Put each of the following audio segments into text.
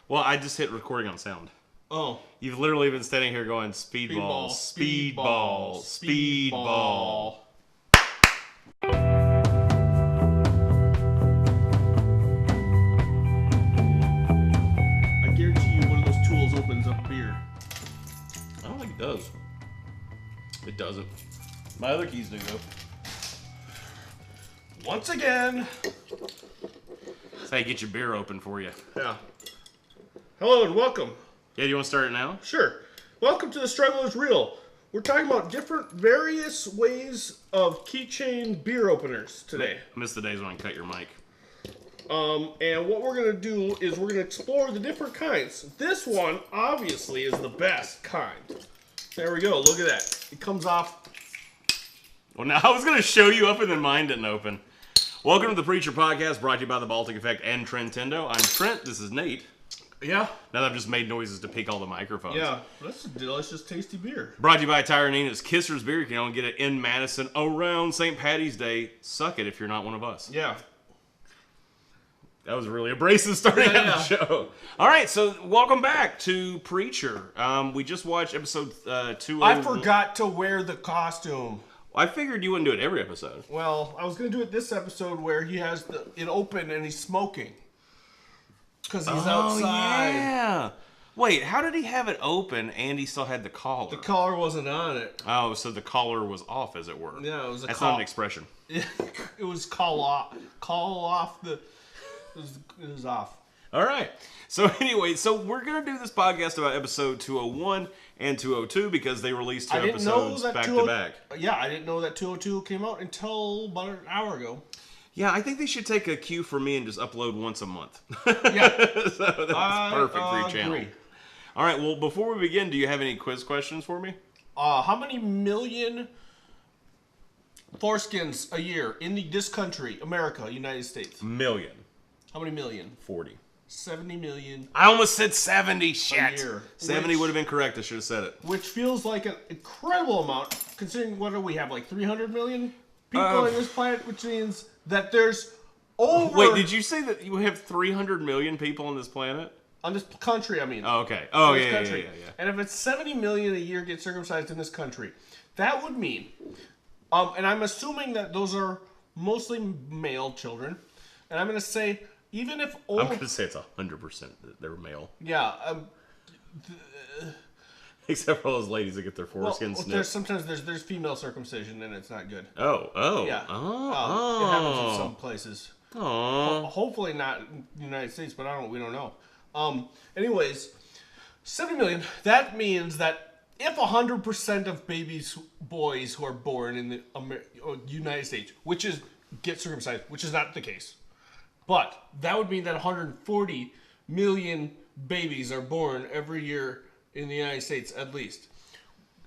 Well, I just hit recording on sound. Oh. You've literally been standing here going, speedball, speedball, speedball. I guarantee you one of those tools opens up beer. I don't think it does. It doesn't. My other keys do, though. Once again. That's how you get your beer open for you. Yeah. Hello and welcome. Yeah, do you want to start it now? Sure. Welcome to The Struggle is Real. We're talking about different various ways of keychain beer openers today. I miss the days when I cut your mic. And what we're going to do is we're going to explore the different kinds. This one, obviously, is the best kind. There we go. Look at that. It comes off. Well, now I was going to show you up and then mine didn't open. Welcome to the Preacher Podcast, brought to you by the Baltic Effect and Trentendo. I'm Trent. This is Nate. Yeah. Now that I've just made noises to pick all the microphones. Yeah. That's a delicious, tasty beer. Brought to you by Tire Nina's Kisser's Beer. You can only get it in Madison around St. Patty's Day. Suck it if you're not one of us. Yeah. That was really abrasive starting out the show. All right, so welcome back to Preacher. We just watched episode 2. I forgot to wear the costume. I figured you wouldn't do it every episode. Well, I was going to do it this episode where he has it open and he's smoking. Because he's outside. Yeah. Wait, how did he have it open and he still had the collar? The collar wasn't on it. Oh, so the collar was off, as it were. Yeah, it was a That's not an expression. It was call off the... It was off. All right. So anyway, we're going to do this podcast about episode 201 and 202 because they released two episodes back to back. Yeah, I didn't know that 202 came out until about an hour ago. Yeah, I think they should take a cue from me and just upload once a month. Yeah. So that's perfect for your channel. All right, well, before we begin, do you have any quiz questions for me? How many million foreskins a year in this country, America, United States? Million. How many million? 40. 70 million. I almost said 70. Shit. Year. 70 would have been correct. I should have said it. Which feels like an incredible amount, considering what do we have, like 300 million people on this planet, which means that there's over... Wait, did you say that you have 300 million people on this planet? On this country, I mean. Oh, okay. Oh, yeah. And if it's 70 million a year get circumcised in this country, that would mean, and I'm assuming that those are mostly male children, and I'm going to say, even if... I'm going to say it's 100% that they're male. Yeah. Except for all those ladies that get their foreskins snipped. Sometimes there's female circumcision, and it's not good. Oh. Yeah. It happens in some places. Oh. Hopefully not in the United States, but we don't know. Anyways, 70 million. That means that if 100% of boys who are born in the United States, get circumcised, which is not the case, but that would mean that 140 million babies are born every year in the United States, at least,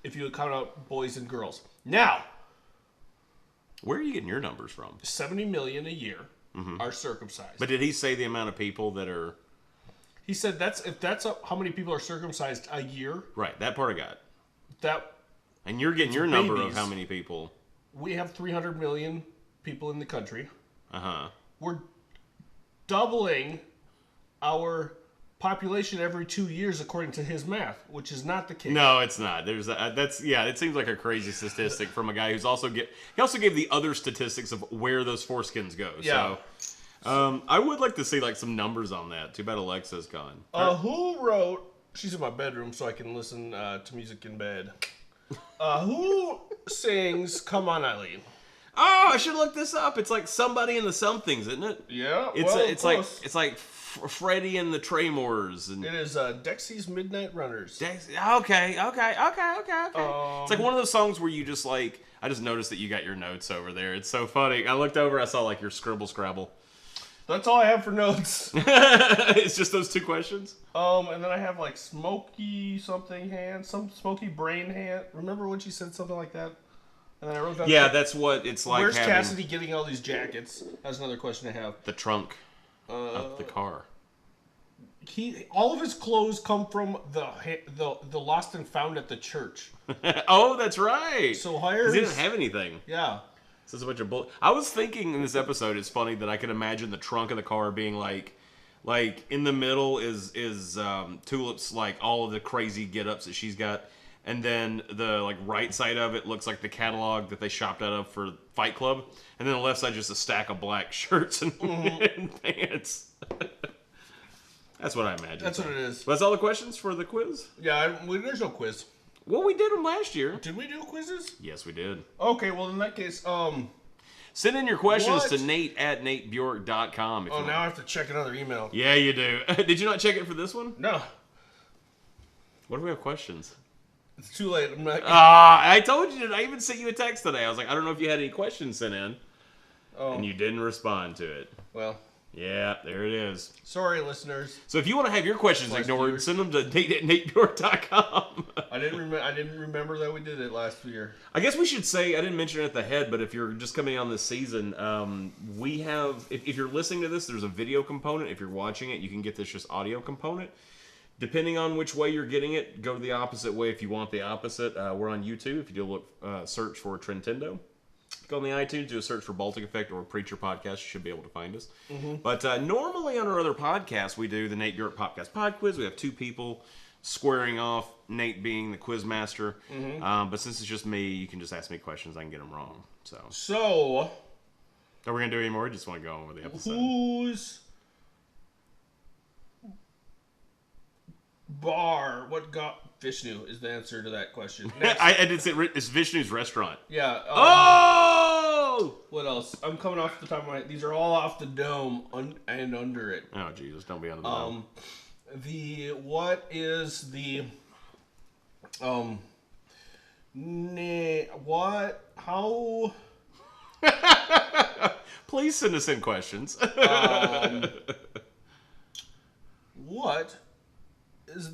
if you count out boys and girls. Now, where are you getting your numbers from? 70 million a year are circumcised. But did he say the amount of people that are... He said how many people are circumcised a year. Right, that part I got. And you're getting your babies. number of how many people. We have 300 million people in the country. Uh-huh. We're doubling our population every 2 years according to his math, which is not the case. No, it's not. It seems like a crazy statistic from a guy who's he also gave the other statistics of where those foreskins go. Yeah. So I would like to see like some numbers on that. Too bad Alexa's gone. Who wrote... She's in my bedroom so I can listen to music in bed. Who sings Come On Eileen? Oh, I should look this up. It's like Somebody in the Somethings, isn't it? Yeah, it's like Freddie and the Treymores. And it is Dexy's Midnight Runners. Okay. It's like one of those songs where you just like... I just noticed that you got your notes over there. It's so funny. I looked over, I saw like your scribble scrabble. That's all I have for notes. It's just those two questions? And then I have like smoky something hand, some smoky brain hand. Remember when she said something like that? And then I wrote down... Yeah, that's what it's like. Where's Cassidy getting all these jackets? That's another question I have. The trunk of the car. All of his clothes come from the lost and found at the church. Oh, that's right. So he didn't have anything. Yeah. So it's a bunch of I was thinking in this episode, it's funny that I could imagine the trunk of the car being like Like in the middle is Tulip's like all of the crazy get-ups that she's got, and then the like right side of it looks like the catalog that they shopped out of for Fight Club, and then the left side just a stack of black shirts and, and pants. That's what I imagine. That's what it is. That's all the questions for the quiz? Yeah, there's no quiz. Well, we did them last year. Did we do quizzes? Yes, we did. Okay, well in that case, send in your questions What? to nate@natebjork.com. now I have to check another email. Yeah, you do. Did you not check it for this one? No, What do we have questions? it's too late. I'm not. I told you. I even sent you a text today. I was like, I don't know if you had any questions sent in. Oh, And you didn't respond to it. well, Yeah, there it is. sorry, listeners. So if you want to have your questions Last ignored, year. send them to nate@natebjork.com. I didn't remember that we did it last year. I guess we should say, I didn't mention it at the head, but if you're just coming on this season, we have, if you're listening to this, there's a video component. If you're watching it, you can get this just audio component. Depending on which way you're getting it, go the opposite way if you want the opposite. We're on YouTube. If you do look, search for Trentendo. Go on the iTunes, do a search for Baltic Effect or Preacher Podcast. You should be able to find us. But normally on our other podcasts, we do the Nate Bjork Podcast Pod Quiz. We have two people squaring off, Nate being the quiz master. But since it's just me, you can just ask me questions. I can get them wrong. So, So, are we going to do any more? Or just want to go on with the episode? whose bar? What got Vishnu is the answer to that question. Next. I did say it's Vishnu's restaurant. Yeah. Oh! What else? I'm coming off the top of my head. These are all off the dome and under it. Oh, Jesus. Don't be on the dome. What is the how Please send us in questions. what is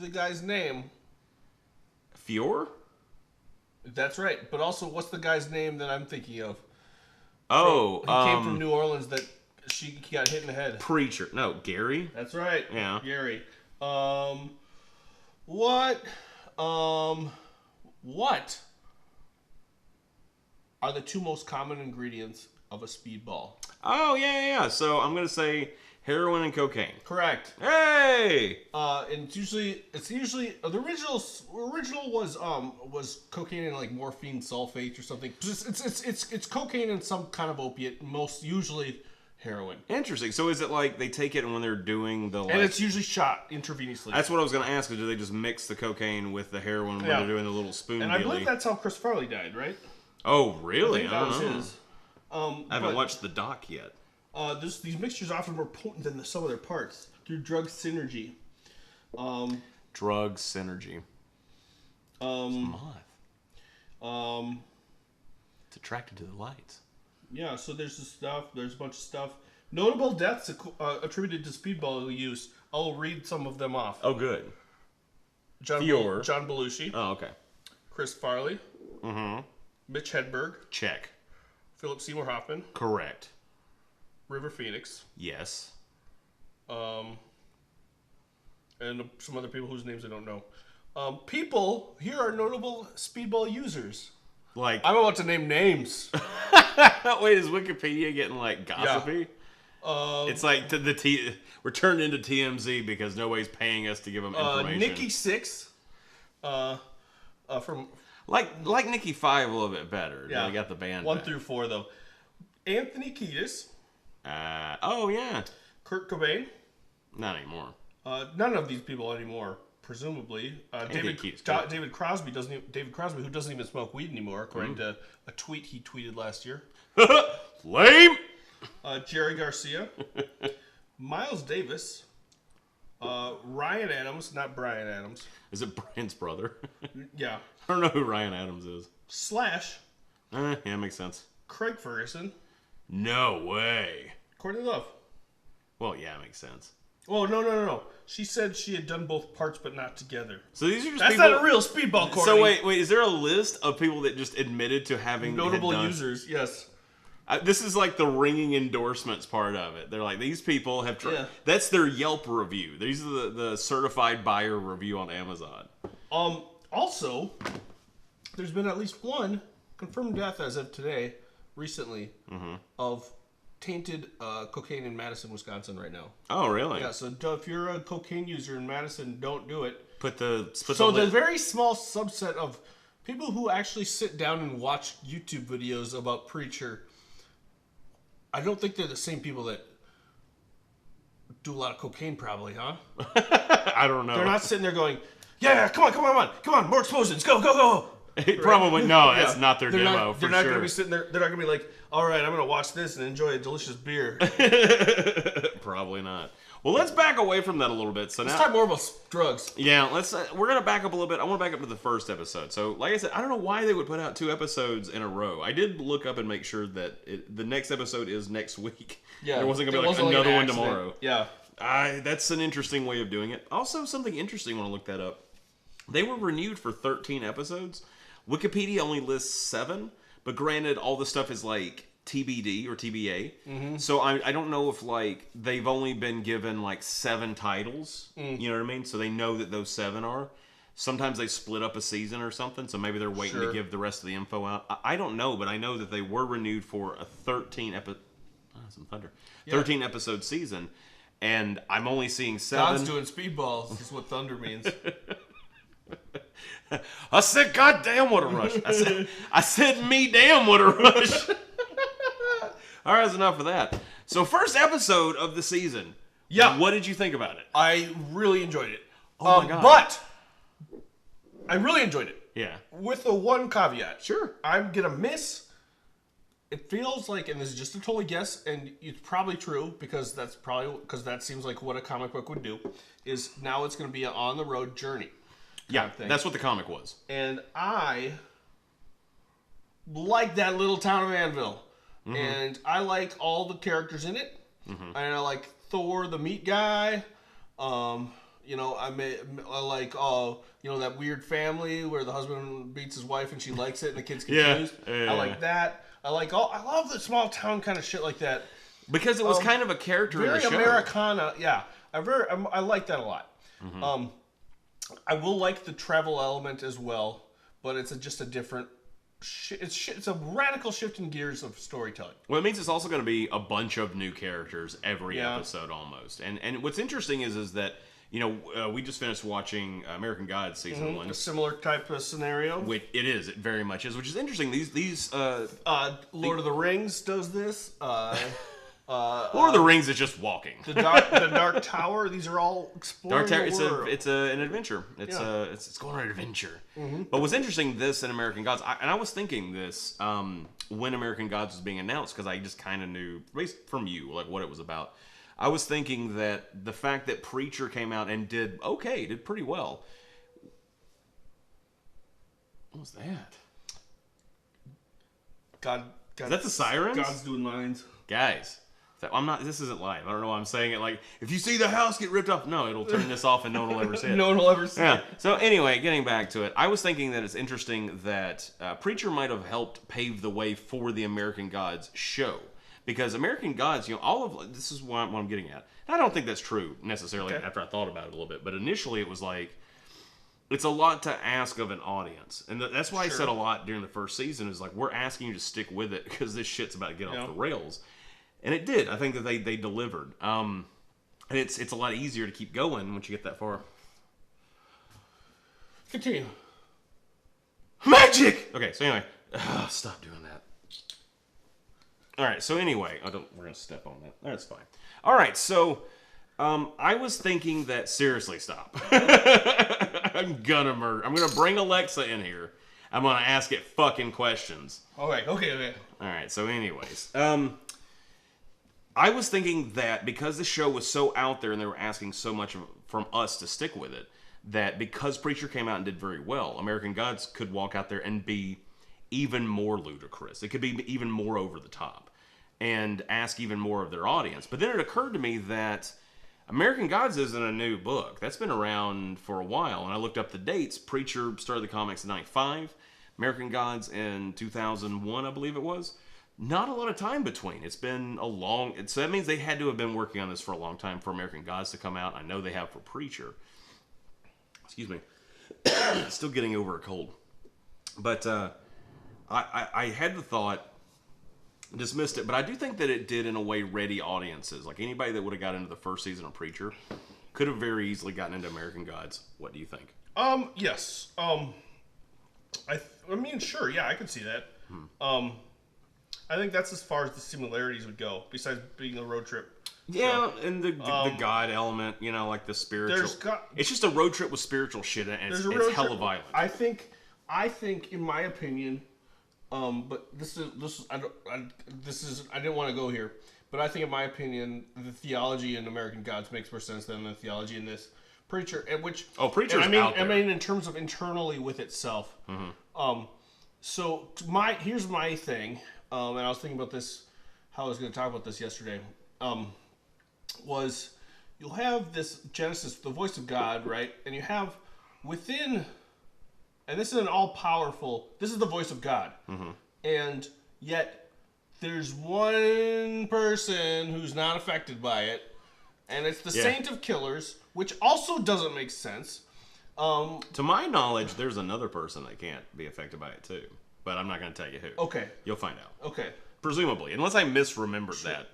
the guy's name? Fior? That's right. But also, what's the guy's name that I'm thinking of? Oh, He came from New Orleans. That he got hit in the head. Preacher. No, Gary. That's right. Yeah. Gary. What are the two most common ingredients of a speedball? Oh, yeah. So I'm going to say heroin and cocaine. Correct. Hey! And it's usually the original was cocaine and like morphine sulfate or something. It's cocaine and some kind of opiate. Most usually heroin. Interesting. So is it like they take it when they're doing the... And it's usually shot intravenously. That's what I was going to ask. Do they just mix the cocaine with the heroin when they're doing the little spoon And I believe that's how Chris Farley died, right? Oh, really? I think that was his. I haven't watched the doc yet. These mixtures are often more potent than the sum of their parts through drug synergy. Drug synergy. It's a moth. It's attracted to the lights. Yeah, so there's this stuff. There's a bunch of stuff. Notable deaths attributed to speedball use. I'll read some of them off. Oh, good. John Belushi. Oh, okay. Chris Farley. Mm-hmm. Mitch Hedberg. Check. Philip Seymour Hoffman. Correct. River Phoenix. Yes. And some other people whose names I don't know. Here are notable speedball users. Like, I'm about to name names. wait, is Wikipedia getting like gossipy? Yeah. It's like we're turned into TMZ because nobody's paying us to give them information. Nikki Sixx. From like Nikki 5 a little bit better. Yeah. They got the band 1 back. through 4 though. Anthony Kiedis. Oh yeah. Kurt Cobain. Not anymore. None of these people anymore, presumably. David Crosby who doesn't even smoke weed anymore, according to a tweet he tweeted last year. Lame. Jerry Garcia. Miles Davis. Ryan Adams, not Brian Adams. Is it Brian's brother? Yeah. I don't know who Ryan Adams is. Slash. Yeah, makes sense. Craig Ferguson. No way. Courtney Love. Well, yeah, it makes sense. Oh, no. She said she had done both parts, but not together. So these are just That's people... not a real speedball, Courtney. So wait, is there a list of people that just admitted to having notable users? Yes. This is like the ringing endorsements part of it. They're like, these people have tried. Yeah. That's their Yelp review. These are the certified buyer review on Amazon. Also, there's been at least one confirmed death as of today, recently, of tainted cocaine in Madison, Wisconsin right now. Oh, really? Yeah, so if you're a cocaine user in Madison, don't do it. So the very small subset of people who actually sit down and watch YouTube videos about Preacher, I don't think they're the same people that do a lot of cocaine, probably, huh? I don't know. They're not sitting there going, yeah, come on, more explosions, go. Right? Probably no. Yeah. That's not their demo. They're not going to be sitting there. They're not going to be like, all right, I'm going to watch this and enjoy a delicious beer. Probably not. Well, let's back away from that a little bit. So let's now, talk more about drugs. Yeah, we're gonna back up a little bit. I want to back up to the first episode. So, like I said, I don't know why they would put out 2 episodes in a row. I did look up and make sure that the next episode is next week. Yeah, there wasn't gonna be another one tomorrow. Yeah, that's an interesting way of doing it. Also, something interesting when I looked that up, they were renewed for 13 episodes. Wikipedia only lists 7, but granted, all the stuff is like TBD or TBA. Mm-hmm. So I don't know if like they've only been given like 7 titles. You know what I mean? So they know that those 7 are. Sometimes they split up a season or something, so maybe they're waiting to give the rest of the info out. I don't know, but I know that they were renewed for a 13 episode. Oh, some thunder. 13 episode season, and I'm only seeing 7. God's doing speedballs. Is what thunder means. I said, God damn, what a rush. I said, me damn, what a rush. All right, that's enough of that. So, first episode of the season. Yeah. What did you think about it? I really enjoyed it. Oh, my God. But I really enjoyed it. Yeah. With the one caveat. Sure. I'm going to miss. It feels like, and this is just a total guess, and it's probably true because that seems like what a comic book would do, is now it's going to be an on-the-road journey. Yeah, that's what the comic was. And I like that little town of Anvil. Mm-hmm. And I like all the characters in it. Mm-hmm. And I like Thor, the meat guy. I like that weird family where the husband beats his wife and she likes it and the kids confused. I like that. I love the small town kind of shit like that. Because it was kind of a character in the show. Very Americana, yeah. I like that a lot. Mm-hmm. I will like the travel element as well, but it's just a different. It's a radical shift in gears of storytelling. Well, it means it's also going to be a bunch of new characters every episode almost. And what's interesting is that we just finished watching American Gods season 1. A similar type of scenario. It very much is, which is interesting. These Lord of the Rings does this. Lord of the Rings is just walking. The Dark Tower. These are all exploring. Dark Tower. It's an adventure. It's going on an adventure. Mm-hmm. But what's interesting, this in American Gods, I was thinking this when American Gods was being announced, because I just kind of knew based from you like what it was about. I was thinking that the fact that Preacher came out and did pretty well. What was that? God, is that the sirens? God's doing lines, guys. This isn't live. I don't know why I'm saying it. Like, if you see the house get ripped off, no, it'll turn this off and no one will ever see it. No one will ever see it. So anyway, getting back to it, I was thinking that it's interesting that Preacher might have helped pave the way for the American Gods show. Because American Gods, this is what I'm getting at. I don't think that's true necessarily after I thought about it a little bit. But initially it was like, it's a lot to ask of an audience. And that's why I said a lot during the first season is like, we're asking you to stick with it because this shit's about to get off the rails. And it did. I think that they delivered. And it's a lot easier to keep going once you get that far. Continue. Magic! Okay, so anyway. Stop doing that. Alright, so anyway. We're going to step on that. That's fine. Alright, so I was thinking that... Seriously, stop. I'm going to bring Alexa in here. I'm going to ask it fucking questions. Okay. Alright, so anyways. I was thinking that because the show was so out there and they were asking so much from us to stick with it, that because Preacher came out and did very well, American Gods could walk out there and be even more ludicrous. It could be even more over the top and ask even more of their audience. But then it occurred to me that American Gods isn't a new book. That's been around for a while. And I looked up the dates. Preacher started the comics in 1995. American Gods in 2001, I believe it was. Not a lot of time between. It's been a long... So that means they had to have been working on this for a long time for American Gods to come out. I know they have for Preacher. Excuse me. Still getting over a cold. But I had the thought dismissed it, but I do think that it did in a way ready audiences. Like anybody that would have got into the first season of Preacher could have very easily gotten into American Gods. What do you think? Yes. I mean, sure, yeah, I could see that. I think that's as far as the similarities would go, besides being a road trip. Yeah, and the God element, you know, like the spiritual. It's just a road trip with spiritual shit, and it's hella violent. I think, in my opinion, but this is I didn't want to go here, but I think in my opinion, the theology in American Gods makes more sense than the theology in this Preacher, Preacher's I mean, out there. I mean, in terms of internally with itself. So here's my thing, and I was thinking about this, how I was going to talk about this yesterday. Was you'll have this Genesis, the voice of God, right? And you have within, and this is an all-powerful, this is the voice of God. And yet there's one person who's not affected by it, and it's the Saint of Killers, which also doesn't make sense. To my knowledge, there's another person that can't be affected by it too, but I'm not going to tell you who. Okay. You'll find out. Okay. Presumably, unless I misremembered that.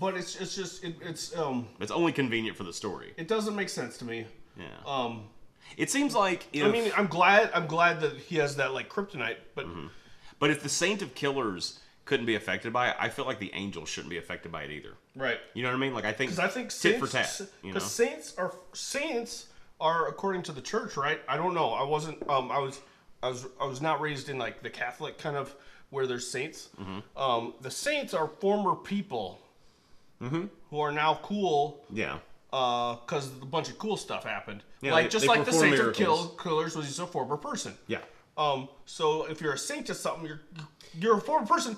But it's just it's only convenient for the story. It doesn't make sense to me. Yeah. It seems like if, I mean, I'm glad that he has that like kryptonite, but but if the Saint of Killers couldn't be affected by it, I feel like the angels shouldn't be affected by it either. Right. You know what I mean? Like I think tit for tat. Because saints are according to the church, right? I don't know. I wasn't. I was not raised in like the Catholic kind of where there's saints. The saints are former people who are now cool. Yeah. Because a bunch of cool stuff happened. Yeah, like just like the Saint of Killers was a former person. Yeah. So if you're a saint to something, you're a former person.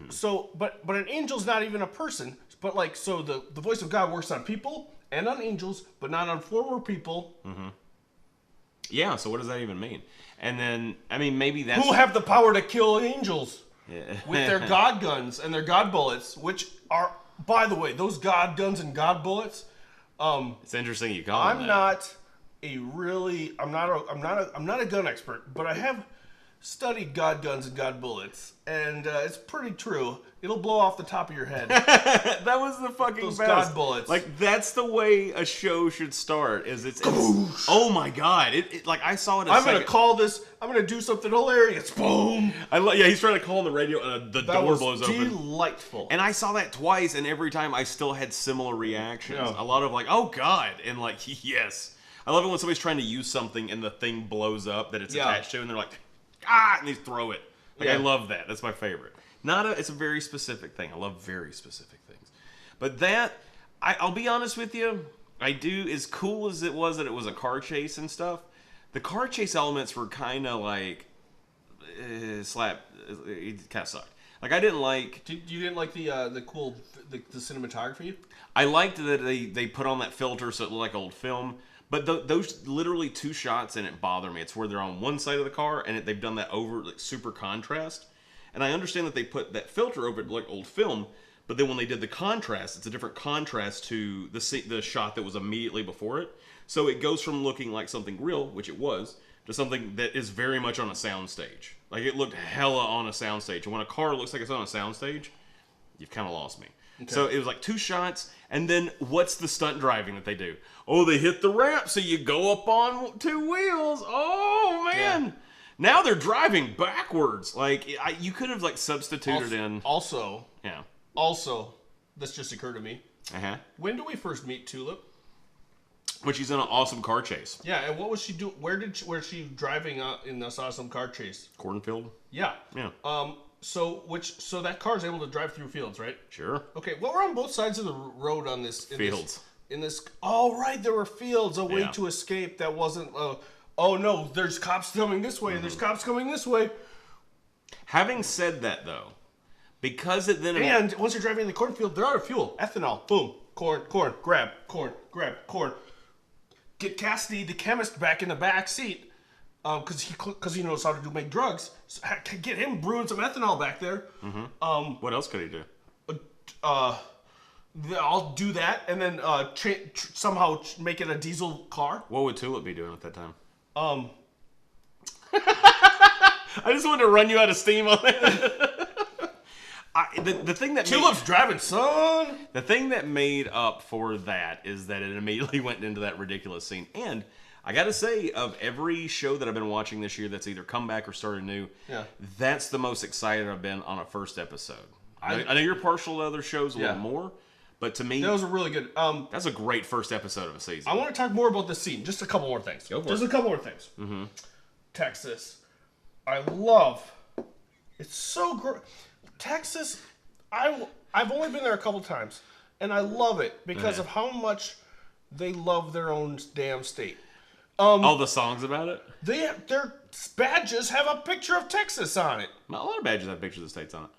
So but an angel's not even a person. But like so the voice of God works on people and on angels, but not on former people. Yeah. So what does that even mean? And then I mean maybe that's who have the power to kill angels with their God guns and their God bullets, which are, by the way, those God guns and God bullets. It's interesting you call them that. I'm not a gun expert, but I have studied God guns and God bullets, and it's pretty true. It'll blow off the top of your head. That was the fucking those best. God bullets. Like that's the way a show should start. Is it's oh my god! It like I saw it. I'm gonna call this. I'm gonna do something hilarious. Boom! Yeah, he's trying to call on the radio. The door blows open. Delightful. And I saw that twice, and every time I still had similar reactions. Yeah. A lot of like, oh god, and like yes. I love it when somebody's trying to use something and the thing blows up that it's attached to, and they're like, ah, and they throw it. Like I love that. That's my favorite. It's a very specific thing. I love very specific things. But that, I'll be honest with you, I do, as cool as it was that it was a car chase and stuff, the car chase elements were kind of like, it kind of sucked. Like I didn't like... You didn't like the cool, the cinematography? I liked that they put on that filter so it looked like old film. But those literally two shots in it bother me. It's where they're on one side of the car and they've done that over like super contrast. And I understand that they put that filter over it like old film, but then when they did the contrast, it's a different contrast to the shot that was immediately before it. So it goes from looking like something real, which it was, to something that is very much on a soundstage. Like it looked hella on a soundstage. And when a car looks like it's on a soundstage, you've kind of lost me. Okay. So it was like two shots, and then what's the stunt driving that they do? Oh, they hit the ramp, so you go up on two wheels. Oh, man. Yeah. Now they're driving backwards. Like, you could have, like, substituted in... Also, this just occurred to me. Uh-huh. When do we first meet Tulip? When she's in an awesome car chase. Yeah, and what was she doing? Where she driving in this awesome car chase? Cornfield? Yeah. Yeah. So that car is able to drive through fields, right? Sure. Okay, what were on both sides of the road on this? Fields. Oh, right, there were fields, a way to escape that wasn't, oh no, there's cops coming this way, and there's cops coming this way. Having said that, though, because it then... And once you're driving in the cornfield, they're out of fuel. Ethanol, boom, corn, grab, corn. Get Cassidy, the chemist, back in the back seat. Because he knows how to make drugs. So get him brewing some ethanol back there. Mm-hmm. What else could he do? I'll do that, and then somehow make it a diesel car. What would Tulip be doing at that time? I just wanted to run you out of steam on that. The thing that Tulip's driving, son. The thing that made up for that is that it immediately went into that ridiculous scene. And I got to say, of every show that I've been watching this year that's either come back or started new, that's the most excited I've been on a first episode. I know you're partial to other shows a little more, but to me, that was a really good. That's a great first episode of a season. I want to talk more about this scene. Just a couple more things. Go for Just it. a couple more things. Mm-hmm. Texas, I love. It's so great. Texas, I've only been there a couple times, and I love it because of how much they love their own damn state. All the songs about it? Their badges have a picture of Texas on it. A lot of badges have pictures of states on it.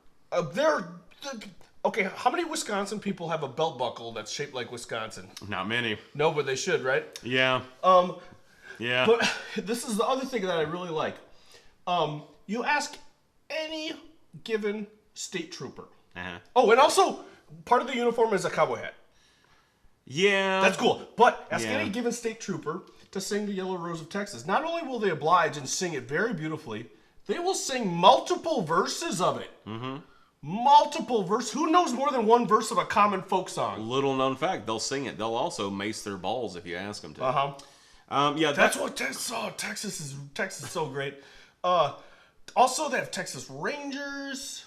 Okay, how many Wisconsin people have a belt buckle that's shaped like Wisconsin? Not many. No, but they should, right? Yeah. Yeah. But this is the other thing that I really like. You ask any given state trooper. Uh-huh. Oh, and also, part of the uniform is a cowboy hat. Yeah. That's cool. But ask any given state trooper to sing the Yellow Rose of Texas. Not only will they oblige and sing it very beautifully, they will sing multiple verses of it. Mm-hmm. Multiple verses. Who knows more than one verse of a common folk song? Little known fact, they'll sing it. They'll also mace their balls if you ask them to. Uh-huh. Yeah, That's what Texas. Oh, Texas is so great. Also, they have Texas Rangers.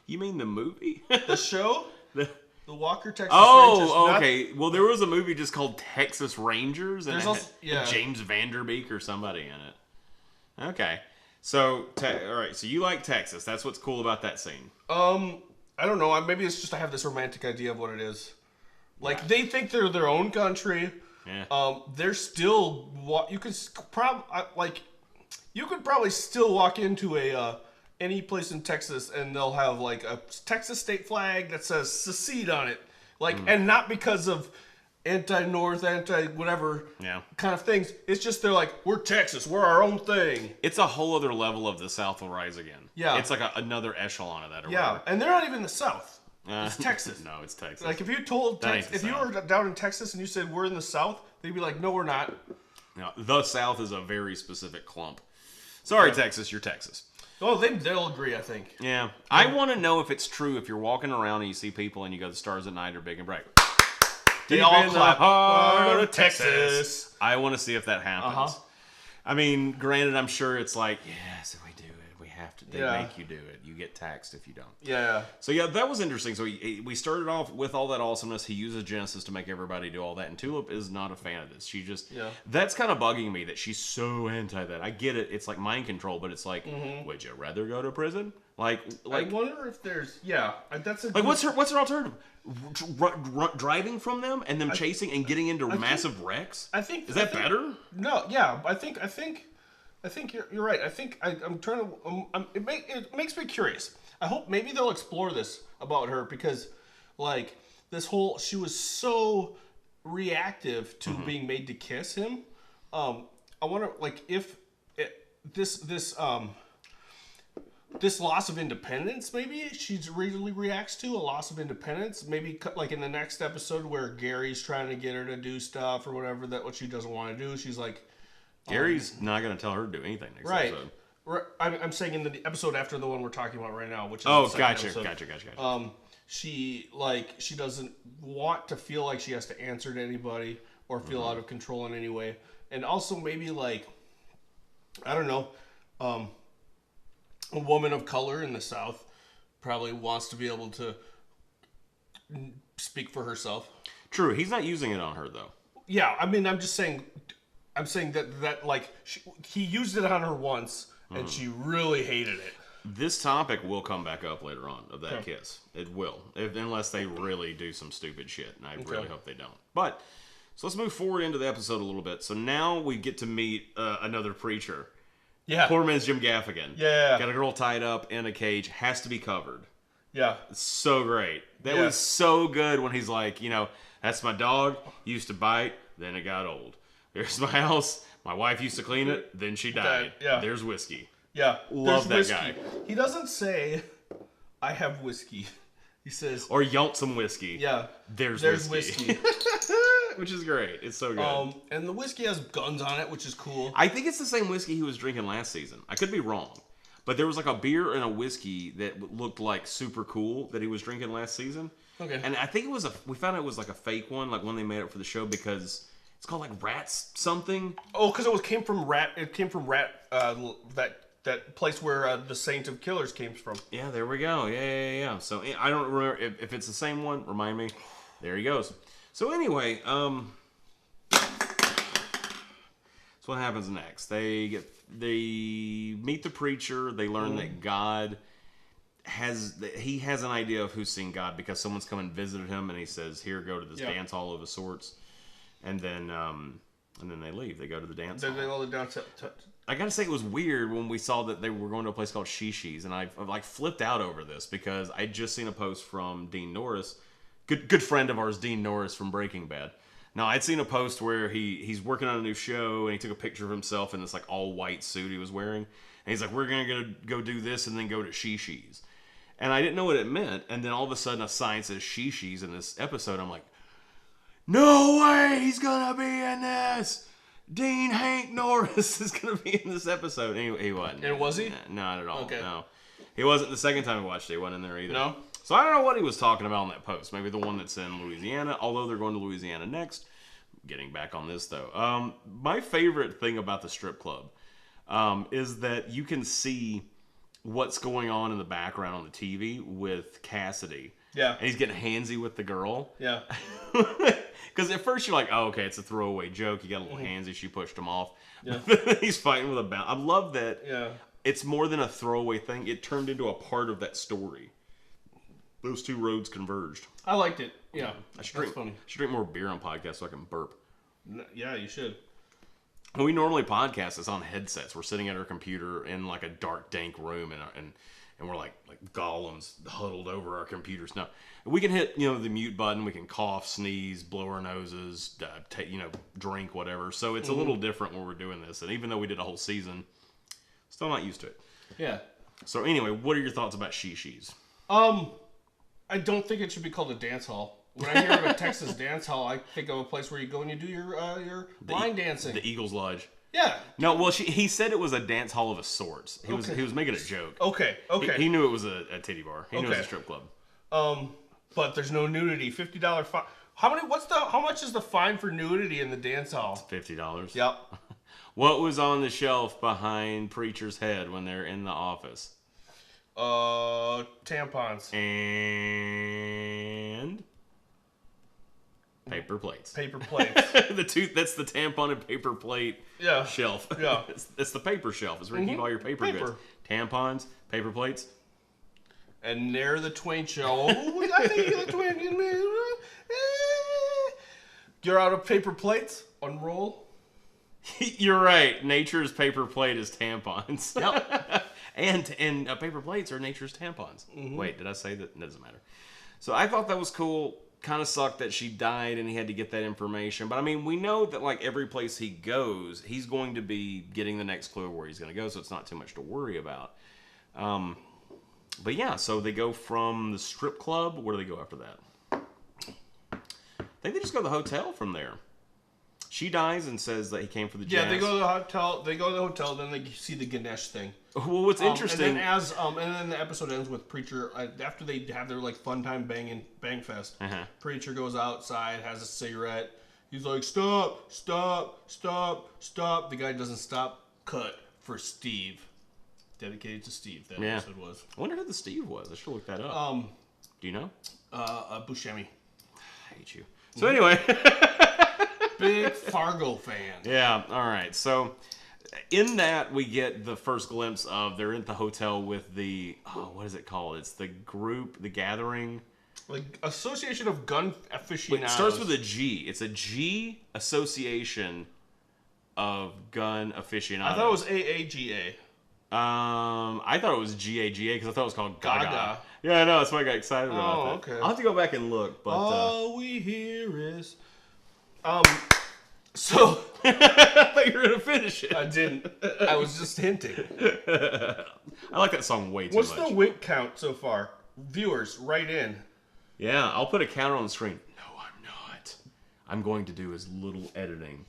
You mean the movie? The show? The Walker Texas Rangers. Oh, okay. Well, there was a movie just called Texas Rangers, and There's it had James Vanderbeek or somebody in it. Okay. So, all right. So you like Texas. That's what's cool about that scene. I don't know. Maybe it's just I have this romantic idea of what it is. Like, they think they're their own country. Yeah. They're still... You could probably still walk into any place in Texas and they'll have like a Texas state flag that says secede on it. Like, and not because of anti-North, anti-whatever kind of things. It's just they're like, we're Texas, we're our own thing. It's a whole other level of the South will rise again. Yeah. It's like another echelon of that. Or yeah, whatever. And they're not even the South. It's Texas. No, it's Texas. Like, if you told if you were down in Texas and you said we're in the South, they'd be like, no, we're not. No, the South is a very specific clump. Sorry, Texas, you're Texas. Oh, they'll agree, I think. Yeah. I want to know if it's true if you're walking around and you see people and you go, the stars at night are big and bright. They all clap. Heart of Texas. I want to see if that happens. I mean, granted, I'm sure it's like, yes, if we do it, we have to. They make you do it. You get taxed if you don't. Yeah. So, yeah, that was interesting. So, we started off with all that awesomeness. He uses Genesis to make everybody do all that. And Tulip is not a fan of this. She just... Yeah. That's kind of bugging me that she's so anti that. I get it. It's like mind control, but it's like, would you rather go to prison? Like I wonder if there's... Yeah. That's a... Like, what's her alternative? Driving from them and them chasing and getting into massive wrecks? Is that better? No, yeah. I think you're right. I think I'm trying to. It makes me curious. I hope maybe they'll explore this about her because, like, she was so reactive to being made to kiss him. I wonder, like, if this loss of independence, maybe she really reacts to a loss of independence. Maybe like in the next episode where Gary's trying to get her to do stuff or whatever that what she doesn't want to do. She's like, Gary's not going to tell her to do anything next episode. Right. I'm saying in the episode after the one we're talking about right now, which is gotcha. She doesn't want to feel like she has to answer to anybody or feel out of control in any way, and also maybe like, I don't know. A woman of color in the South probably wants to be able to speak for herself. True. He's not using it on her, though. Yeah, I mean, I'm saying that like, he used it on her once, and she really hated it. This topic will come back up later on, of that kiss. It will. Unless they really do some stupid shit, and I really hope they don't. But, so let's move forward into the episode a little bit. So now we get to meet another preacher. Yeah. Poor man's Jim Gaffigan. Yeah. Got a girl tied up in a cage. Has to be covered. Yeah. It's so great. That was so good when he's like, that's my dog. Used to bite. Then it got old. There's my house. My wife used to clean it. Then she died. Yeah. There's whiskey. Yeah. Love that guy. He doesn't say, I have whiskey. He says... Or you want some whiskey. Yeah. There's whiskey. Which is great. It's so good. And the whiskey has guns on it, which is cool. I think it's the same whiskey he was drinking last season. I could be wrong. But there was like a beer and a whiskey that looked like super cool that he was drinking last season. Okay. And I think we found out it was like a fake one, like one they made up for the show because it's called like Rats something. Oh, because it came from Rat. It came from Rat. That place where the Saint of Killers came from. Yeah, there we go. Yeah. So I don't remember if it's the same one. Remind me. There he goes. So anyway, so what happens next? They meet the preacher. They learn that God has an idea of who's seen God because someone's come and visited him, and he says, "Here, go to this dance hall of sorts," and then they leave. They go to the dance hall. They go to the dance. I gotta say, it was weird when we saw that they were going to a place called Shishi's, and I like flipped out over this because I'd just seen a post from Dean Norris, good friend of ours, Dean Norris from Breaking Bad. Now, I'd seen a post where he's working on a new show, and he took a picture of himself in this like all white suit he was wearing, and he's like, "We're gonna go do this and then go to Shishi's," and I didn't know what it meant, and then all of a sudden a sign says Shishi's in this episode. I'm like, "No way, he's gonna be in this." Dean Hank Norris is going to be in this episode. Anyway, he wasn't. And was he? Not at all. Okay. No. He wasn't the second time I watched it. He wasn't in there either. No? So I don't know what he was talking about in that post. Maybe the one that's in Louisiana, although they're going to Louisiana next. Getting back on this, though. My favorite thing about the strip club is that you can see what's going on in the background on the TV with Cassidy. Yeah. And he's getting handsy with the girl. Yeah. Because at first you're like, oh, okay, it's a throwaway joke. He got a little handsy. She pushed him off. Yeah. He's fighting with a bounce. I love that. Yeah. It's more than a throwaway thing. It turned into a part of that story. Those two roads converged. I liked it. Yeah. That's funny. I should drink more beer on podcasts so I can burp. Yeah, you should. When we normally podcast, it's on headsets. We're sitting at our computer in like a dark, dank room, and we're like golems huddled over our computers. Now, we can hit, the mute button. We can cough, sneeze, blow our noses, drink, whatever. So it's a little different when we're doing this. And even though we did a whole season, still not used to it. Yeah. So anyway, what are your thoughts about Shishi's? I don't think it should be called a dance hall. When I hear of a Texas dance hall, I think of a place where you go and you do your line dancing. The Eagles Lodge. Yeah. No, well, he said it was a dance hall of a sorts. He was making a joke. Okay. He knew it was a titty bar. He knew it was a strip club. But there's no nudity. $50 fine. How much is the fine for nudity in the dance hall? $50. Yep. What was on the shelf behind Preacher's head when they're in the office? Tampons. And paper plates. Paper plates. That's the tampon and paper plate shelf. Yeah. It's the paper shelf. It's where you keep all your paper goods. Tampons, paper plates. And there the Twain show. Oh, I think the Twain. You're out of paper plates? Unroll. You're right. Nature's paper plate is tampons. Yep. and paper plates are nature's tampons. Mm-hmm. Wait, did I say that? It doesn't matter. So I thought that was cool. Kind of sucked that she died and he had to get that information. But I mean, we know that like every place he goes, he's going to be getting the next clue where he's going to go. So it's not too much to worry about. But yeah, so they go from the strip club. Where do they go after that? I think they just go to the hotel from there. She dies and says that he came for the jazz. Yeah, they go to the hotel. Then they see the Ganesh thing. Well, what's interesting, and then the episode ends with Preacher after they have their like fun time bang fest. Preacher goes outside, has a cigarette. He's like, stop. The guy doesn't stop. Cut for Steve. Dedicated to Steve. That episode was. I wonder who the Steve was. I should look that up. Do you know? Buscemi. I hate you. So anyway. Big Fargo fan. Yeah, all right. So in that, we get the first glimpse of they're at the hotel with the, what is it called? It's the group, the gathering. Like Association of Gun Aficionados. It starts with a G. It's a G Association of Gun Aficionados. I thought it was AAGA. I thought it was GAGA because I thought it was called Gaga. Yeah, I know. That's why I got excited about that. Okay. I'll have to go back and look. But all we hear is... So I thought you were gonna finish it. I didn't. I was just hinting. I like that song way too much. What's the wink count so far? Viewers, write in. Yeah, I'll put a counter on the screen. No, I'm not. I'm going to do as little editing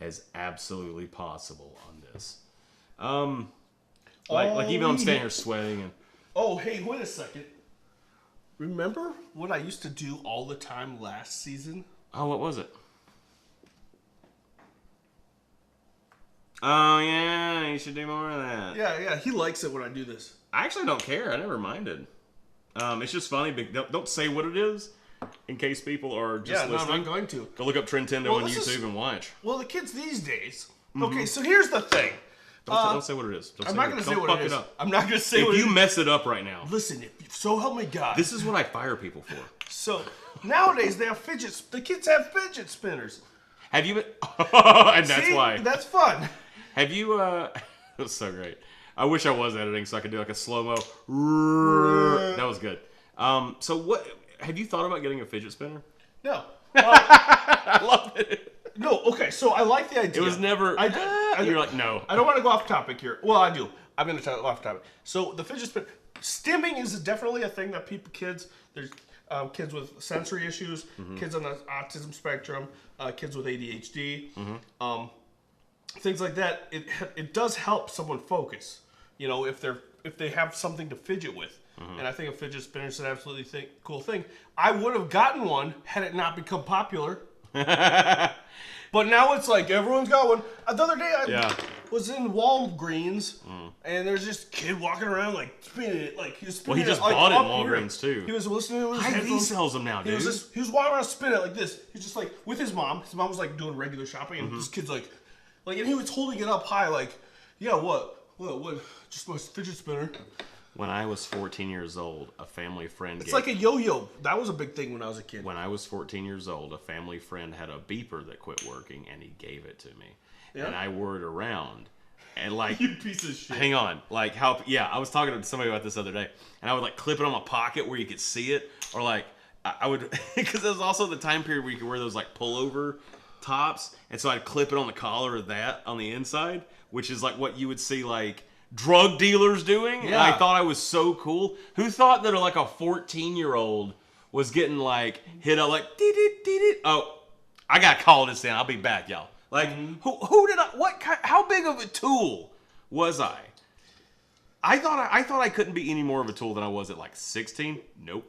as absolutely possible on this. Like even I'm standing here sweating and. Oh, hey, wait a second. Remember what I used to do all the time last season? Oh, what was it? Oh yeah, you should do more of that. Yeah, he likes it when I do this. I actually don't care. I never minded. It's just funny. But don't say what it is, in case people are just listening. I'm not going to. Go look up Trentendo on YouTube and watch. Well, the kids these days. Okay, so here's the thing. Don't say what it is. I'm not going to say what it is. I'm not going to say what it is. If you mess it up right now. Listen, so help me God. This is what I fire people for. So, nowadays they have the kids have fidget spinners. Have you been... and that's why. That's fun. Have you... That's so great. I wish I was editing so I could do like a slow-mo. That was good. So what... Have you thought about getting a fidget spinner? No. I love it. No, okay, so I like the idea. It was never... you're like, no. I don't want to go off topic here. Well, I do. I'm going to go off topic. So the fidget spinner... Stimming is definitely a thing that there's kids with sensory issues, kids on the autism spectrum, kids with ADHD, things like that. It does help someone focus, you know, if they have something to fidget with. And I think a fidget spinner is an absolutely cool thing. I would have gotten one had it not become popular. But now it's like everyone's got one. The other day I was in Walgreens and there's this kid walking around like spinning it, like he was spinning he just like, bought it in Walgreens too. He was listening to his Hy-Vee headphones. sells them now, dude. He was walking around spinning it like this. He's just like with his mom. His mom was like doing regular shopping, and this kid's like, and he was holding it up high, like, yeah, what, just my fidget spinner. When I was 14 years old, a family friend... It's like a yo-yo. That was a big thing when I was a kid. When I was 14 years old, a family friend had a beeper that quit working, and he gave it to me. Yeah? And I wore it around. And like... You piece of shit. Hang on. Like how... Yeah, I was talking to somebody about this the other day. And I would like clip it on my pocket where you could see it. Or like... I would... Because it was also the time period where you could wear those like pullover tops. And so I'd clip it on the collar of that on the inside. Which is like what you would see like... drug dealers doing. Yeah. And I thought I was so cool. Who thought that like a 14-year-old was getting like hit up like dee-dee-dee-dee. Oh, I gotta call this in. I'll be back, y'all. Like who did I? How big of a tool was I? I thought I couldn't be any more of a tool than I was at like 16. Nope.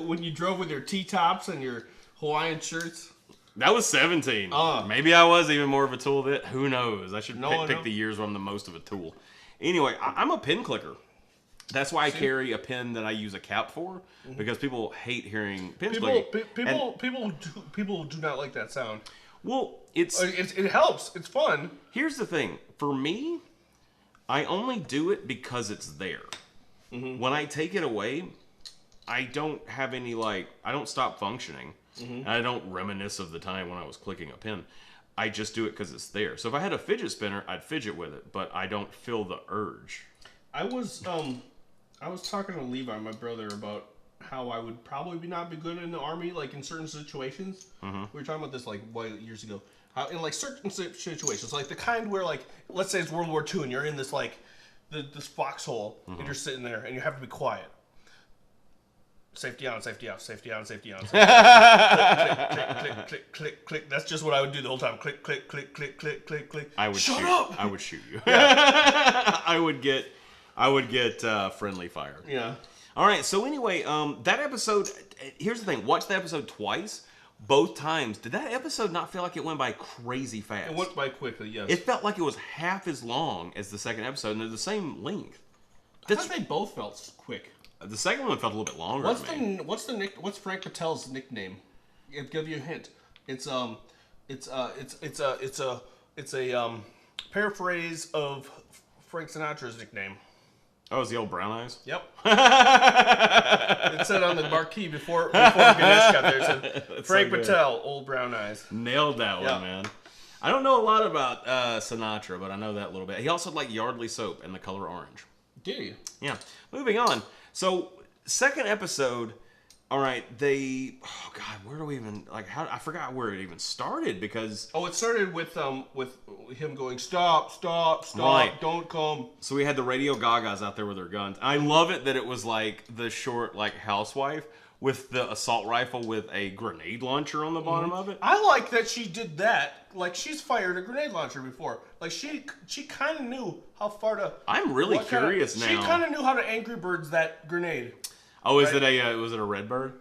When you drove with your T-tops and your Hawaiian shirts. That was 17. Maybe I was even more of a tool then. Who knows? I should pick the years where I'm the most of a tool. Anyway, I'm a pin clicker. That's why I carry a pin that I use a cap for, because people hate hearing pins clicking. People do not like that sound. Well, it helps. It's fun. Here's the thing. For me, I only do it because it's there. When I take it away, I don't have any I don't stop functioning. And I don't reminisce of the time when I was clicking a pin. I just do it because it's there. So if I had a fidget spinner, I'd fidget with it, but I don't feel the urge. I was talking to Levi, my brother, about how I would probably not be good in the army, like in certain situations. We were talking about this like years ago. In like certain situations, like the kind where like, let's say it's World War II and you're in this like this foxhole and you're sitting there and you have to be quiet. Safety on, safety off, safety on, safety on. Safety off. Click, click, click, click, click. That's just what I would do the whole time. Click, click, click, click, click, click, click. Shut up! I would shoot you. I would get friendly fire. Yeah. All right. So anyway, that episode. Here's the thing. Watch the episode twice. Both times. Did that episode not feel like it went by crazy fast? It went by quickly. Yes. It felt like it was half as long as the second episode, and they're the same length. I thought they both felt quick. The second one felt a little bit longer. What's Frank Patel's nickname? I'll give you a hint. It's a paraphrase of Frank Sinatra's nickname. Oh, it's the old Brown Eyes? Yep. It said on the marquee before Ganesh got there. It said Frank Patel, old Brown Eyes. Nailed that one, man. I don't know a lot about Sinatra, but I know that a little bit. He also liked Yardley soap and the color orange. Did he? Yeah. Moving on. So, second episode, all right, oh God, where do we even, I forgot where it even started because... Oh, it started with him going, stop, right. Don't come. So we had the Radio Gagas out there with their guns. I love it that it was like the short, housewife with the assault rifle with a grenade launcher on the bottom of it. I like that she did that. Like, she's fired a grenade launcher before. Like, she kind of knew how far to... I'm really curious now. She kind of knew how to Angry Birds that grenade. Oh, is it a was it a red bird?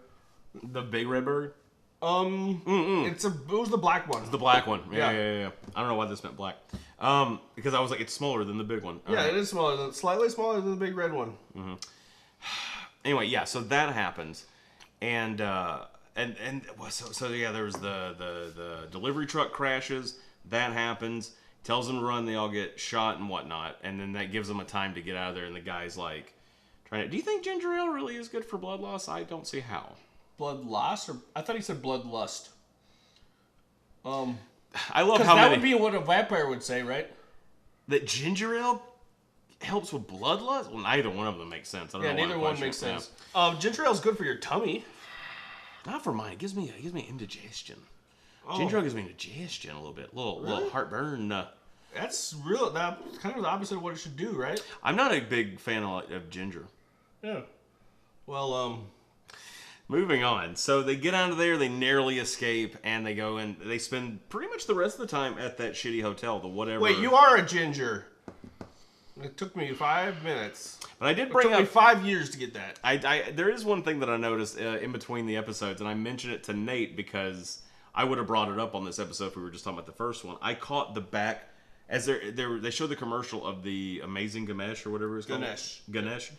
The big red bird? It was the black one. It's the black one. Yeah. I don't know why this meant black. Because I was like, it's smaller than the big one. Yeah, it is smaller, slightly smaller than the big red one. Anyway, yeah. So that happens, and there was the delivery truck crashes. That happens. Tells them to run. They all get shot and whatnot, and then that gives them a time to get out of there. And the guy's like, trying to. Do you think ginger ale really is good for blood loss? I don't see how. Blood loss, or I thought he said blood lust. I love how that would be what a vampire would say, right? That ginger ale helps with blood loss. Well, neither one of them makes sense. I don't know why neither one makes sense. Ginger ale is good for your tummy. Not for mine. It gives me indigestion. Ginger ale gives me indigestion a little bit, little heartburn. That's kind of the opposite of what it should do, right? I'm not a big fan of ginger. Yeah. Well, moving on. So they get out of there, they narrowly escape, and they go and they spend pretty much the rest of the time at that shitty hotel, the whatever. Wait, you are a ginger. It took me 5 minutes. But I did bring up... It took me 5 years to get that. There is one thing that I noticed in between the episodes, and I mentioned it to Nate because I would have brought it up on this episode if we were just talking about the first one. I caught the back... As they showed the commercial of the Amazing Ganesh or whatever it's called. Ganesh.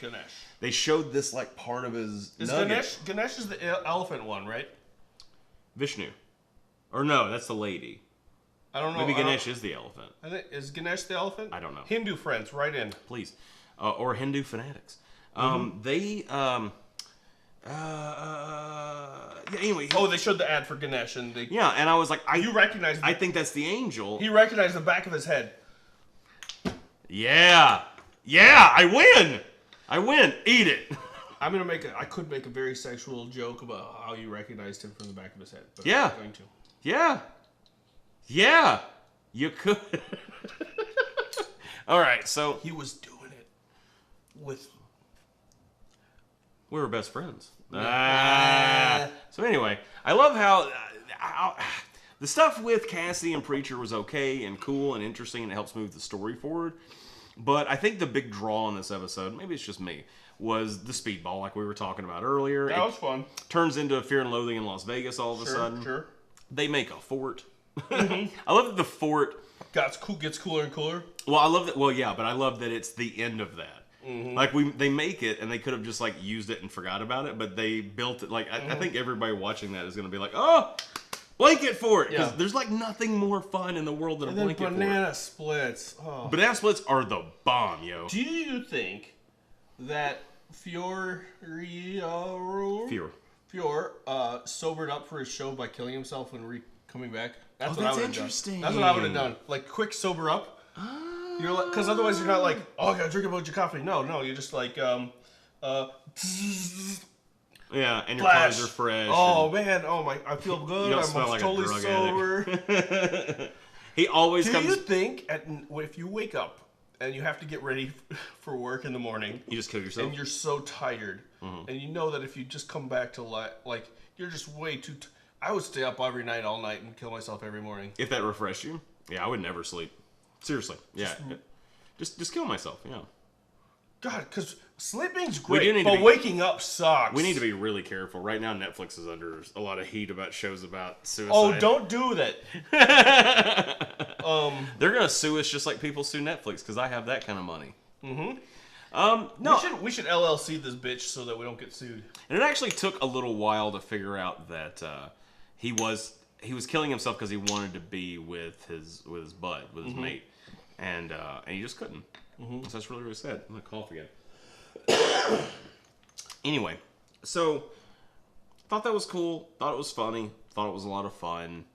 They showed this like part of his nugget. Ganesh is the elephant one, right? Vishnu, or no, that's the lady. I don't know. Maybe Ganesh is the elephant. Is Ganesh the elephant? I don't know. Hindu friends, write in, please, or Hindu fanatics. Anyway. They showed the ad for Ganesh, and and I was like, you recognize? I think that's the angel. He recognized the back of his head. Yeah, I win. Eat it. I could make a very sexual joke about how you recognized him from the back of his head. But I'm not going to. Yeah, you could. All right, so he was doing it with. We were best friends. So anyway, I love how the stuff with Cassidy and Preacher was okay and cool and interesting, and it helps move the story forward. But I think the big draw in this episode, maybe it's just me, was the speedball, like we were talking about earlier. That was fun. Turns into a Fear and Loathing in Las Vegas all of a sudden. Sure. They make a fort. I love that the fort gets cooler and cooler. Well, I love that. Well, yeah, but I love that it's the end of that. Like they make it, and they could have just like used it and forgot about it, but they built it. Like I think everybody watching that is going to be like, "Oh, blanket fort," because there's like nothing more fun in the world than a blanket fort. Banana splits. Oh. Banana splits are the bomb, yo. Do you think that Fior sobered up for his show by killing himself when coming back? That's what I would have done. That's what I would have done. Like quick sober up. You're like, because otherwise you're not like, I gotta drink a bunch of coffee. No, you're just like, yeah, and your clothes are fresh. Oh man, I feel good. I'm like totally sober. He always comes. Do you think if you wake up and you have to get ready for work in the morning, you just kill yourself, and you're so tired, and you know that if you just come back to like you're just way too. I would stay up every night, all night, and kill myself every morning. If that refreshed you, yeah, I would never sleep. Seriously, yeah. Just kill myself, yeah. God, because sleeping's great, but waking up sucks. We need to be really careful. Right now, Netflix is under a lot of heat about shows about suicide. Oh, don't do that. They're going to sue us just like people sue Netflix, because I have that kind of money. No, we should LLC this bitch so that we don't get sued. And it actually took a little while to figure out that he was killing himself because he wanted to be with his bud, with his mate, and he just couldn't. So that's really, really sad. I'm gonna cough again. Anyway, so thought that was cool. Thought it was funny. Thought it was a lot of fun.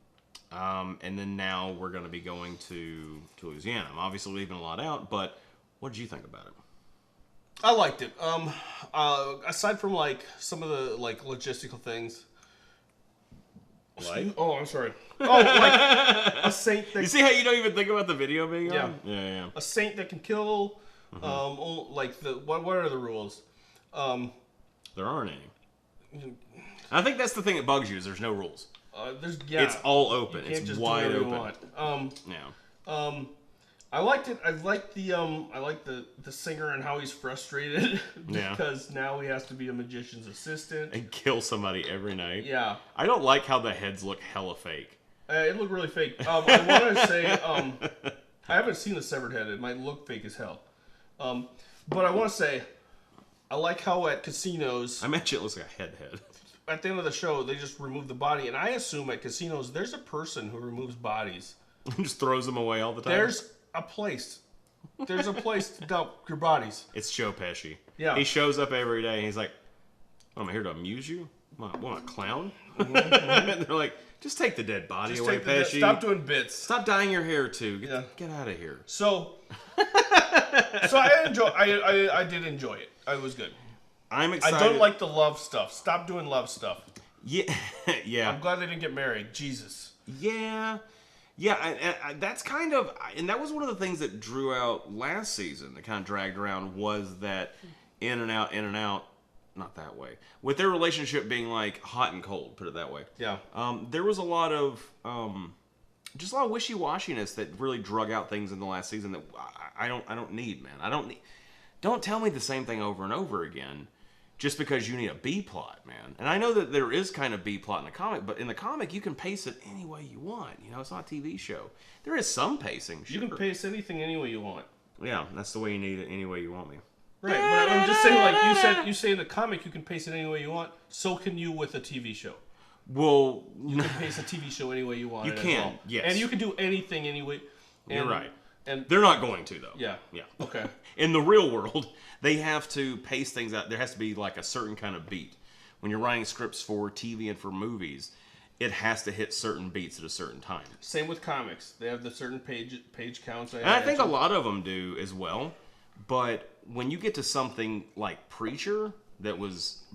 And then now we're gonna be going to Louisiana. I'm obviously leaving a lot out, but what did you think about it? I liked it. Aside from like some of the like logistical things. Like? Oh, I'm sorry. Oh, like a saint that... You see how you don't even think about the video being on? Yeah. Yeah. A saint that can kill, like what are the rules? There aren't any. I think that's the thing that bugs you is there's no rules. It's all open. It's wide open. I liked it. I like the singer and how he's frustrated because now he has to be a magician's assistant and kill somebody every night. Yeah. I don't like how the heads look hella fake. It looked really fake. I want to say I haven't seen the severed head. It might look fake as hell. But I want to say I like how at casinos. I mentioned it looks like a head. At the end of the show, they just remove the body, and I assume at casinos there's a person who removes bodies. Just throws them away all the time. There's a place to dump your bodies. It's Joe Pesci. Yeah. He shows up every day, and he's like, I'm here to amuse you? Want a clown? And they're like, just take the dead body away, Pesci. Stop doing bits. Stop dyeing your hair, too. Get out of here. So I did enjoy it. It was good. I'm excited. I don't like the love stuff. Stop doing love stuff. Yeah. I'm glad they didn't get married. Jesus. Yeah. That's kind of, and that was one of the things that drew out last season that kind of dragged around was that in and out, not that way. With their relationship being like hot and cold, put it that way. Yeah. There was a lot of, just a lot of wishy-washiness that really drug out things in the last season that I don't need, man. Don't tell me the same thing over and over again. Just because you need a B plot, man. And I know that there is kind of B plot in the comic, but in the comic you can pace it any way you want. You know, it's not a TV show. There is some pacing. Sure. You can pace anything any way you want. Yeah, that's the way you need it, any way you want me. Right, but I'm just saying, like you say in the comic you can pace it any way you want. So can you with a TV show. Well, you can pace a TV show any way you want. You can, yes. And you can do anything anyway. You're right. And they're not going to, though. Yeah. Okay. In the real world, they have to pace things out. There has to be like a certain kind of beat. When you're writing scripts for TV and for movies, it has to hit certain beats at a certain time. Same with comics. They have the certain page counts. And I think a lot of them do as well. But when you get to something like Preacher,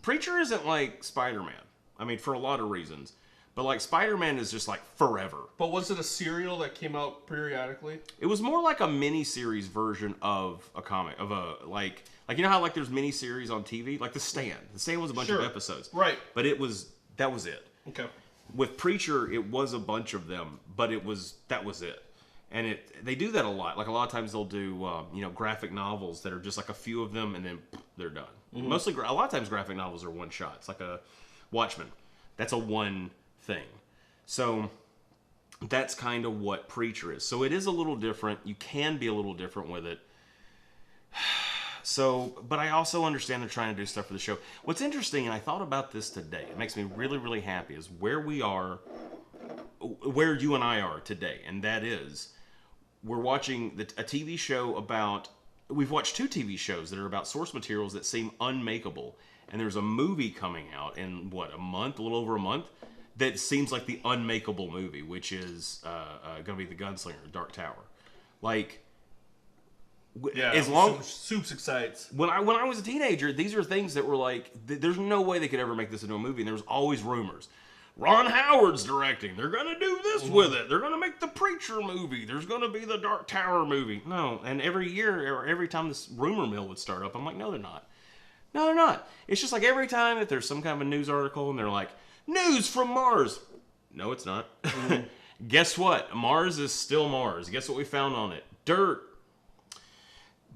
Preacher isn't like Spider-Man. I mean, for a lot of reasons. But like Spider-Man is just like forever. But was it a serial that came out periodically? It was more like a mini-series version of a comic, of a like you know how like there's mini-series on TV, like The Stand. The Stand was a bunch of episodes, right? But that was it. Okay. With Preacher, it was a bunch of them, but that was it. And they do that a lot. Like a lot of times they'll do graphic novels that are just like a few of them and then they're done. Mm-hmm. Mostly, a lot of times graphic novels are one shot. It's like a Watchmen. That's a one thing. So that's kind of what Preacher is. So it is a little different. You can be a little different with it. So, but I also understand they're trying to do stuff for the show. What's interesting, and I thought about this today, it makes me really, really happy, is where we are, where you and I are today. And that is, we're watching a TV show we've watched 2 TV shows that are about source materials that seem unmakeable. And there's a movie coming out in, a month, a little over a month, that seems like the unmakeable movie, which is going to be The Gunslinger, Dark Tower. Like, as long Soups excites. When I was a teenager, these are things that were like, there's no way they could ever make this into a movie. And there was always rumors. Ron Howard's directing. They're going to do this with it. They're going to make the Preacher movie. There's going to be the Dark Tower movie. No, and every year or every time this rumor mill would start up, I'm like, no, they're not. No, they're not. It's just like every time that there's some kind of a news article and they're like, news from Mars. No, it's not. Guess what? Mars is still Mars. Guess what we found on it? Dirt.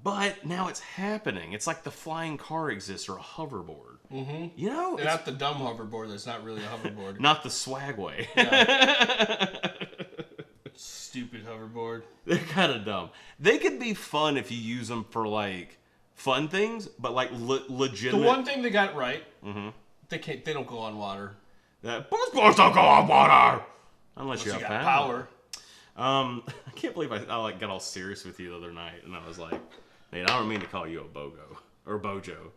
But now it's happening. It's like the flying car exists or a hoverboard. Mm-hmm. You know? And not the dumb hoverboard that's not really a hoverboard. Not the swagway. Yeah. Stupid hoverboard. They're kind of dumb. They could be fun if you use them for like fun things, but like legitimate. The one thing they got right, they don't go on water. Sports don't go on water unless you have power. I can't believe I got all serious with you the other night, and I was like, man, I don't mean to call you a bogo or bojo.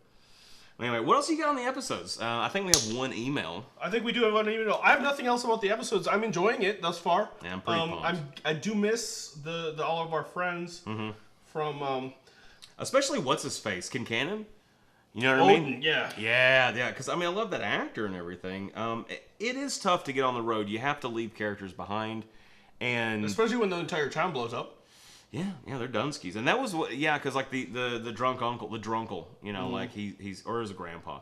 Anyway, what else you got on the episodes? I think we have one email. I think we do have one email. I have nothing else about the episodes. I'm enjoying it thus far. Yeah, I'm pretty pumped. I do miss the all of our friends from. Especially what's his face, Kincannon. You know what I mean? Yeah. Yeah. Because I love that actor and everything. It is tough to get on the road. You have to leave characters behind, and especially when the entire town blows up. Yeah, they're Dunskies, and that was because like the drunk uncle, you know, like he's or his grandpa,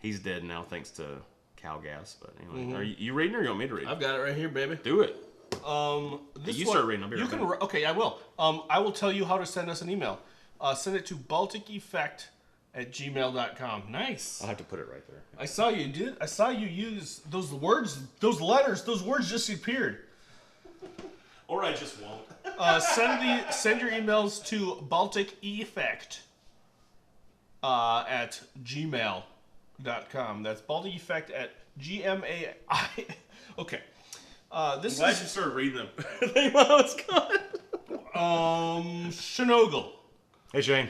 He's dead now thanks to cow gas. But anyway, are you reading or you want me to read? I've got it right here, baby. Do it. This You one, start reading. I'll be right back. Okay, I will. I will tell you how to send us an email. Send it to balticeffect@gmail.com. Nice. I'll have to put it right there. I saw you did. I saw you use those words, those letters. Those words just appeared. Or I just won't. Send your emails to balticeffect at gmail.com. That's balticeffect@gmail. Okay. I'm glad you started reading them. Think about how it's gone. Shinogle. Hey, Shane.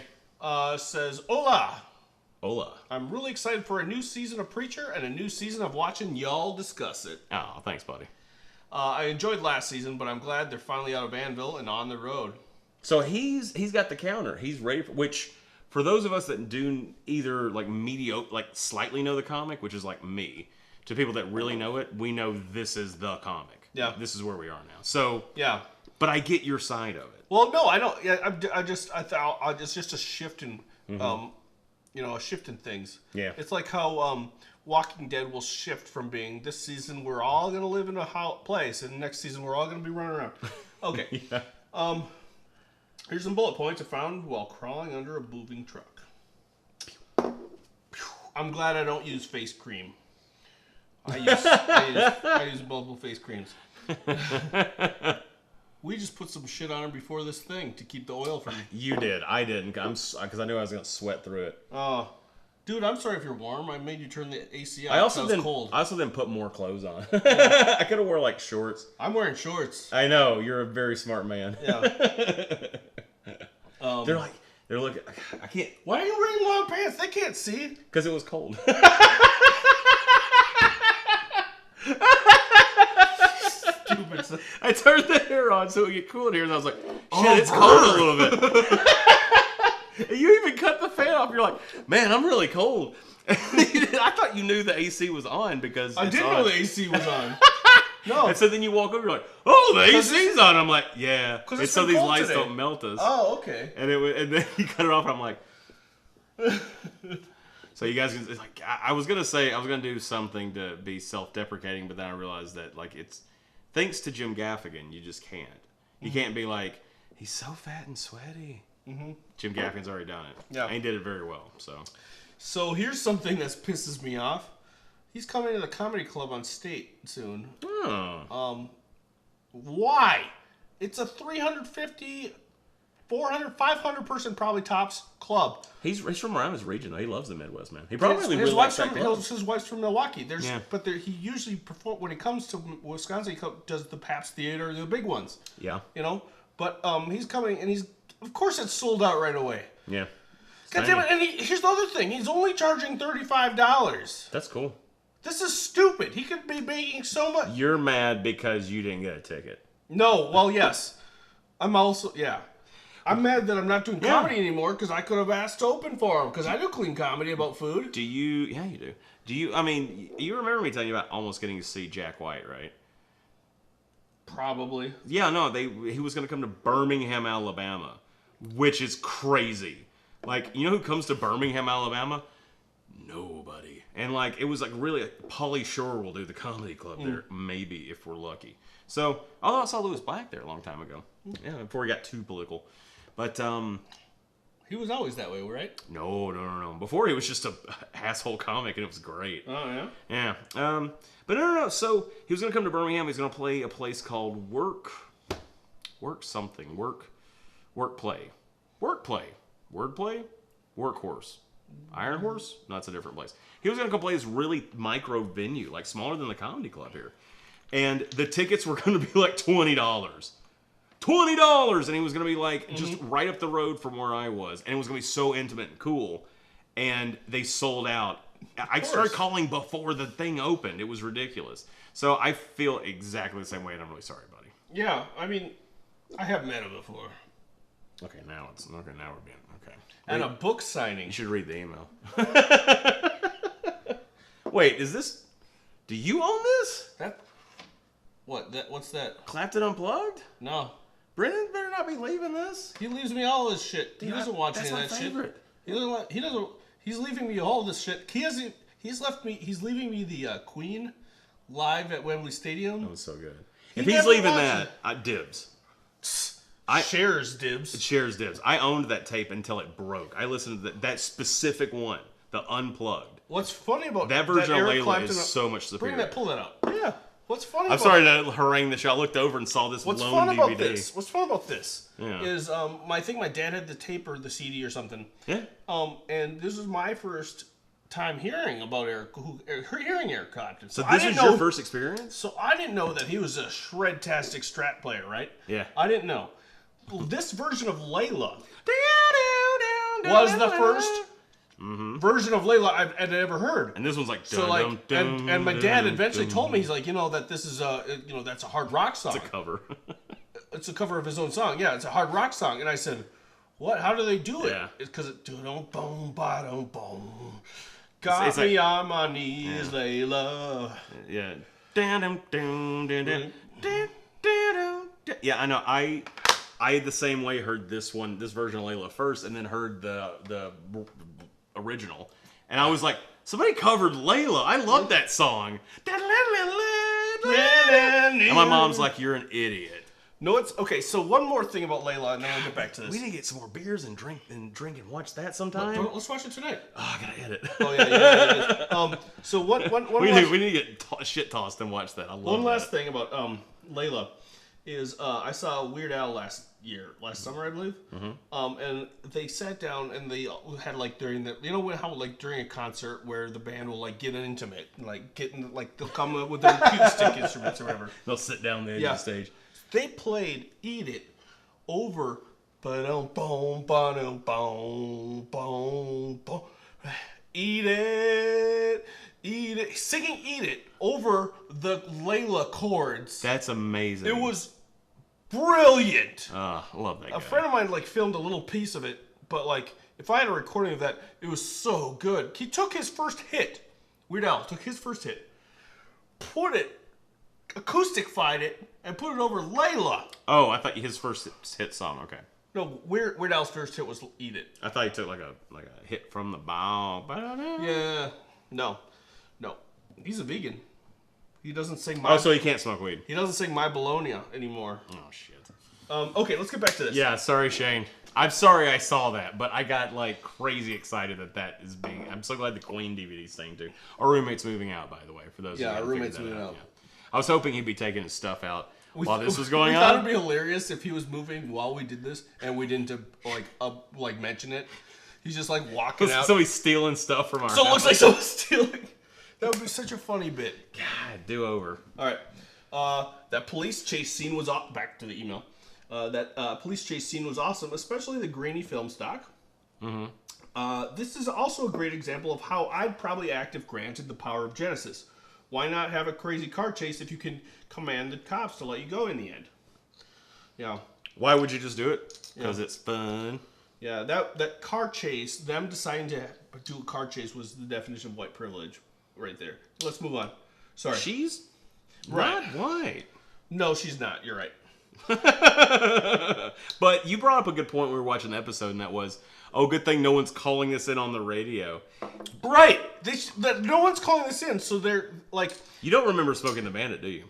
Says, Hola. Hola. I'm really excited for a new season of Preacher and a new season of watching y'all discuss it. Oh, thanks, buddy. I enjoyed last season, but I'm glad they're finally out of Anvil and on the road. So he's got the counter. He's ready for, which for those of us that do either like mediocre, like slightly know the comic, which is like me, to people that really know it, we know this is the comic. Yeah. This is where we are now. So yeah. But I get your side of it. Well, no, I don't. Yeah, I thought it's just a shift in, a shift in things. Yeah. It's like how Walking Dead will shift from being this season we're all gonna live in a place, and next season we're all gonna be running around. Okay. Yeah. Here's some bullet points I found while crawling under a moving truck. I'm glad I don't use face cream. I use multiple face creams. We just put some shit on her before this thing to keep the oil from. You did. I didn't. Because I knew I was going to sweat through it. Dude, I'm sorry if you're warm. I made you turn the AC on. I also didn't put more clothes on. I could have wore like shorts. I'm wearing shorts. I know. You're a very smart man. Yeah. They're looking. I can't. Why are you wearing long pants? They can't see. Because it was cold. Stupid. I turned the hair on so it would get cool in here, and I was like, shit, it's cold a little bit. You even cut the fan off. You're like, man, I'm really cold. I thought you knew the AC was on because I didn't know the AC was on. No. And so then you walk over, you're like, oh, the AC's on. I'm like, yeah. It's so these lights today. don't melt us. Oh, okay. And then you cut it off, and I'm like, so you guys, it's like, I was gonna do something to be self-deprecating, but then I realized that like it's thanks to Jim Gaffigan, you just can't. You can't be like, he's so fat and sweaty. Mm-hmm. Jim Gaffigan's already done it. Yeah, and he did it very well. So here's something that pisses me off. He's coming to the comedy club on State soon. Oh. Why? It's a 350, 400, 500 person probably tops club. He's from around his region. Though. He loves the Midwest, man. He probably his likes wife's from Milwaukee. But he usually perform when he comes to Wisconsin. He does the Pabst Theater, the big ones. Yeah. But he's coming and of course it's sold out right away. Yeah. God damn it! And here's the other thing. He's only charging $35. That's cool. This is stupid. He could be making so much. You're mad because you didn't get a ticket. No, well, yes. I'm mad that I'm not doing comedy anymore because I could have asked to open for him because I do clean comedy about food. Do you? Yeah, you do. Do you? I mean, you remember me telling you about almost getting to see Jack White, right? Probably. Yeah, no. He was going to come to Birmingham, Alabama, which is crazy. Like, you know who comes to Birmingham, Alabama? Nobody. And like, it was like really, Pauly Shore will do the comedy club there, maybe if we're lucky. So, although I saw Louis Black there a long time ago. Yeah, before he got too political. But, he was always that way, right? No. Before he was just a asshole comic and it was great. Oh, yeah? Yeah. But no. So, he was going to come to Birmingham. He's going to play a place called Wordplay? Workhorse. Iron Horse? No, that's a different place. He was going to go play this really micro venue, like smaller than the comedy club here. And the tickets were going to be like $20. $20! And he was going to be like just right up the road from where I was. And it was going to be so intimate and cool. And they sold out. I started calling before the thing opened. It was ridiculous. So I feel exactly the same way, and I'm really sorry, buddy. Yeah, I mean, I have met him before. Okay, now we're being okay. And a book signing. You should read the email. Wait, is this? Do you own this? What's that? Clapton Unplugged? No. Brennan better not be leaving this. He leaves me all this shit. He doesn't watch any of that shit. He doesn't. He's leaving me all this shit. He He's leaving me the Queen live at Wembley Stadium. That was so good. If he's leaving that, dibs. Shares dibs. Shares dibs. I owned that tape until it broke. I listened to that specific one, the unplugged. What's funny about that version of Eric Layla Clapton, is so much superior. Pull that up. Yeah. What's funny? I'm sorry to harangue the show. I looked over and saw this lone DVD. What's fun about this is I think my dad had the tape or the CD or something. Yeah. And this was my first time hearing about Eric Clapton. So this was your first experience? So I didn't know that he was a shred-tastic Strat player, right? Yeah. I didn't know. Well, this version of Layla was the first version of Layla I'd ever heard. And this one's like, and my dad eventually told me, he's like, that this is that's a hard rock song. It's a cover. It's a cover of his own song. Yeah, it's a hard rock song. And I said, what? How do they do it? Yeah. It's because it got me on my knees, Layla. Yeah. Yeah, I know. I the same way heard this version of Layla first, and then heard the original, and I was like, somebody covered Layla. I love that song. And my mom's like, you're an idiot. No, it's okay. So one more thing about Layla, and then we'll get back to this. We need to get some more beers and drink and watch that sometime. Let's watch it tonight. Oh, I gotta edit. Oh yeah. So one we need to get shit tossed and watch that. I love one last thing about Layla is I saw Weird Al last summer, I believe. Mm-hmm. And they sat down and they had like during during a concert where the band will like get intimate, they'll come up with their acoustic instruments or whatever. They'll sit down there on the stage. They played "Eat It" over Eat It, singing "Eat It" over the Layla chords. That's amazing. It was brilliant. I love that guy. A friend of mine filmed a little piece of it, but if I had a recording of that, it was so good. He took his first hit. Weird Al took his first hit, acoustic-fied it, and put it over Layla. Oh, I thought his first hit song. Okay. No, Weird Al's first hit was "Eat It." I thought he took like a hit from the bow. Yeah. No. He's a vegan. He doesn't sing so he can't smoke weed. He doesn't sing "My Bologna" anymore. Oh shit. Okay, let's get back to this. Yeah, sorry, Shane. I'm sorry I saw that, but I got crazy excited that is being. I'm so glad the Queen DVD's staying too. Our roommate's moving out, by the way. For those. Yeah, our roommate's moving out. Yeah. I was hoping he'd be taking his stuff out while this was going on. We thought it'd be hilarious if he was moving while we did this and we didn't mention it. He's just walking out. So he's stealing stuff from our house. So it looks like someone's stealing. That would be such a funny bit. God, do over. All right. That police chase scene was back to the email. That police chase scene was awesome, especially the grainy film stock. Mm-hmm. This is also a great example of how I'd probably act if granted the power of Genesis. Why not have a crazy car chase if you can command the cops to let you go in the end? Yeah. Why would you just do it? Because it's fun. Yeah, that car chase, them deciding to do a car chase was the definition of white privilege right there. Let's move on. Sorry. She's right. Not white. No, she's not. You're right. But you brought up a good point when we were watching the episode, and that was, good thing no one's calling this in on the radio. Right. No one's calling this in, so they're You don't remember Smoking the Bandit, do you?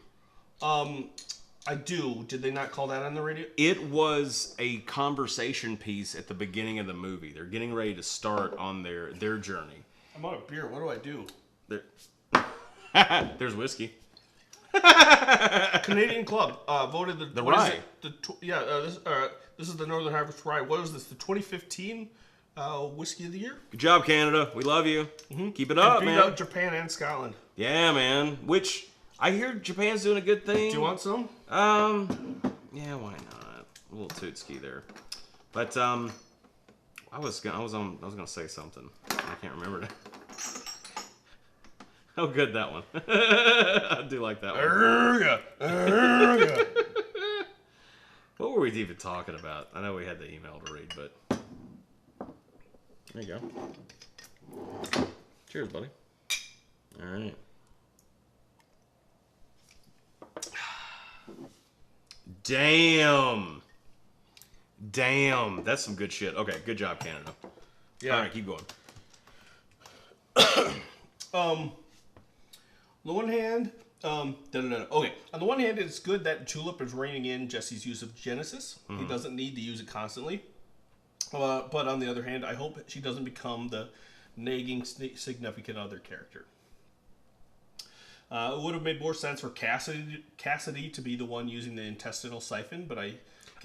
I do. Did they not call that on the radio? It was a conversation piece at the beginning of the movie. They're getting ready to start on their journey. I'm out of beer. What do I do? There's whiskey. Canadian Club voted the rye. This is the Northern Harvest Rye. What is this? The 2015 Whiskey of the Year? Good job, Canada. We love you. Mm-hmm. Keep it up, man. Beat out Japan and Scotland. Yeah, man. Which I hear Japan's doing a good thing. Do you want some? Yeah, why not? A little tootski there. But I was gonna say something. I can't remember it. Oh, good, that one. I do like that one. What were we even talking about? I know we had the email to read, but there you go. Cheers, buddy. All right. Damn. That's some good shit. Okay, good job, Canada. Yeah. All right, keep going. On the one hand, okay. On the one hand, it's good that Tulip is reining in Jesse's use of Genesis. He doesn't need to use it constantly. But on the other hand, I hope she doesn't become the nagging significant other character. It would have made more sense for Cassidy to be the one using the intestinal siphon, but I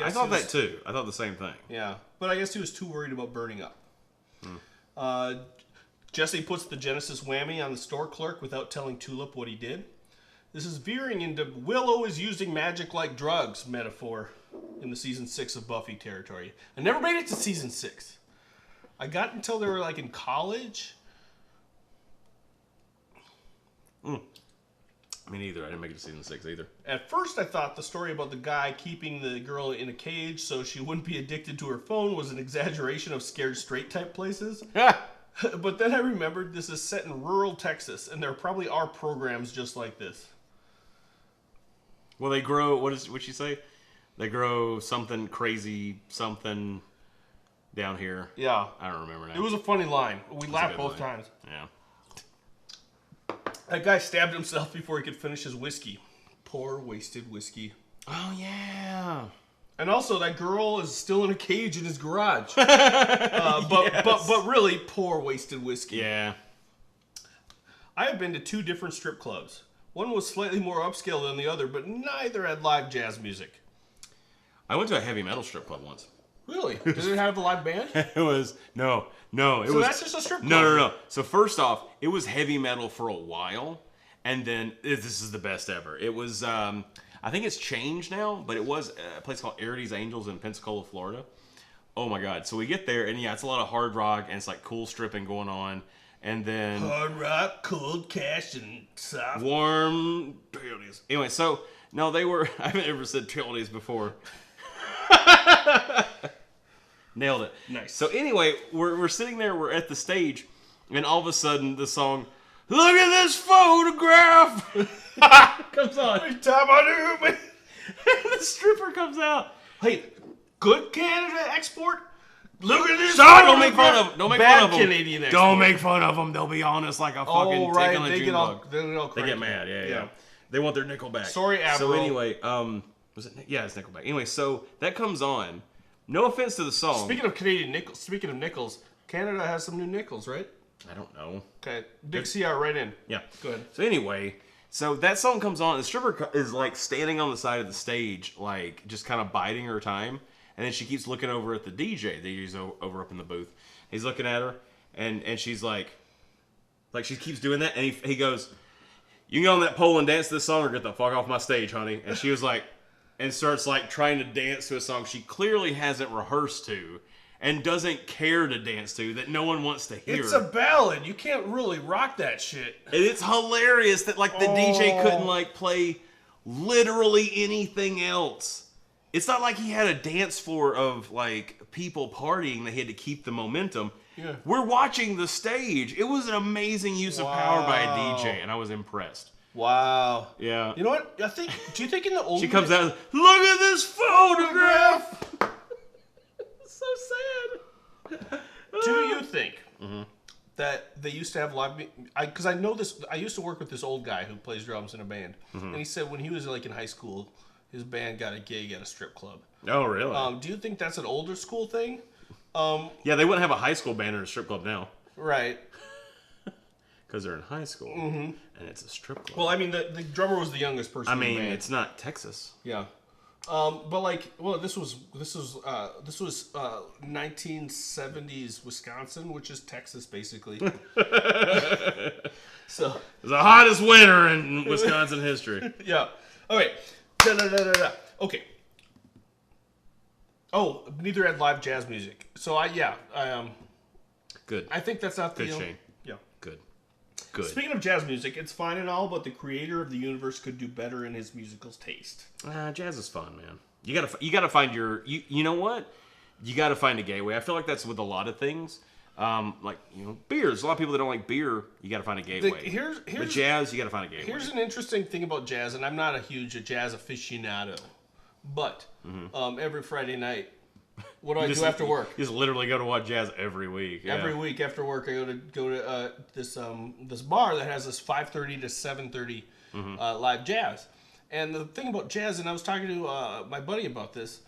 thought that too. I thought the same thing. Yeah, but I guess he was too worried about burning up. Jesse puts the Genesis whammy on the store clerk without telling Tulip what he did. This is veering into Willow is using magic like drugs metaphor in the season 6 of Buffy territory. I never made it to season 6. I got until they were like in college. Me neither. I didn't make it to season 6 either. At first, I thought the story about the guy keeping the girl in a cage so she wouldn't be addicted to her phone was an exaggeration of scared straight type places. But then I remembered this is set in rural Texas, and there probably are programs just like this. Well, they grow. What'd she say? They grow something crazy, something down here. Yeah, I don't remember now. It was a funny line. We laughed both times. Yeah. That guy stabbed himself before he could finish his whiskey. Poor wasted whiskey. Oh yeah. And also, that girl is still in a cage in his garage. But really, poor wasted whiskey. Yeah. I have been to 2 different strip clubs. One was slightly more upscale than the other, but neither had live jazz music. I went to a heavy metal strip club once. Really? Did it have a live band? It was no. So that's just a strip club. No. So first off, it was heavy metal for a while, and then this is the best ever. It was I think it's changed now, but it was a place called Arity's Angels in Pensacola, Florida. Oh my God! So we get there, and yeah, it's a lot of hard rock, and it's like cool stripping going on, and then hard rock, cold cash, and soft warm taildays. Anyway, so no, they were. I haven't ever said taildays before. Nailed it. Nice. So anyway, we're sitting there, we're at the stage, and all of a sudden the song, "Look at this photograph," comes on. Every time I do, man. And the stripper comes out. Hey, good Canada export. Look at this. Don't make fun of them. Don't make Bad fun of them. Canadian export. Don't make fun of them. They'll be honest like a fucking tick on a June bug. They get mad. Yeah. They want their nickel back. Sorry, Admiral. So anyway, was it? Yeah, it's Nickelback. Anyway, so that comes on. No offense to the song. Speaking of nickels, Canada has some new nickels, right? I don't know. Okay, big CR right in. Yeah. Go ahead. So anyway, so that song comes on. The stripper is like standing on the side of the stage, like just kind of biding her time, and then she keeps looking over at the DJ. DJ's over up in the booth. He's looking at her, and she's like she keeps doing that, and he goes, "You can get on that pole and dance this song, or get the fuck off my stage, honey." And she was like. And starts like trying to dance to a song she clearly hasn't rehearsed to and doesn't care to dance to, that no one wants to hear. It's a ballad. You can't really rock that shit. And it's hilarious that like the DJ couldn't like play literally anything else. It's not like he had a dance floor of like people partying that he had to keep the momentum. Yeah. We're watching the stage. It was an amazing use of power by a DJ, and I was impressed. Wow. Yeah. You know what? Do you think in the old She comes out, look at this photograph! So sad. Do you think that they used to have live... Because I know this... I used to work with this old guy who plays drums in a band. And he said when he was like in high school, his band got a gig at a strip club. Oh, really? Do you think that's an older school thing? Yeah, they wouldn't have a high school band in a strip club now. Right. Because they're in high school, and it's a strip club. Well, I mean, the drummer was the youngest person. I mean, in the band. it's not Texas. Yeah, but like, well, this was 1970s Wisconsin, which is Texas, basically. So it's the hottest winter in Wisconsin history. Yeah. Okay. Okay. Oh, neither had live jazz music. So Good. I think that's not the Good, Shane. Yeah. Good. Speaking of jazz music, it's fine and all, but the creator of the universe could do better in his musical's taste. Jazz is fun, man. You gotta find your. You know what? You gotta find a gateway. I feel like that's with a lot of things. Beers. A lot of people that don't like beer, you gotta find a gateway. With jazz, you gotta find a gateway. Here's an interesting thing about jazz, and I'm not a huge jazz aficionado, but every Friday night What do I do after work? You just literally go to watch jazz every week. Yeah. Every week after work, I go to this bar that has this 5:30 to 7:30 live jazz. And the thing about jazz, and I was talking to my buddy about this,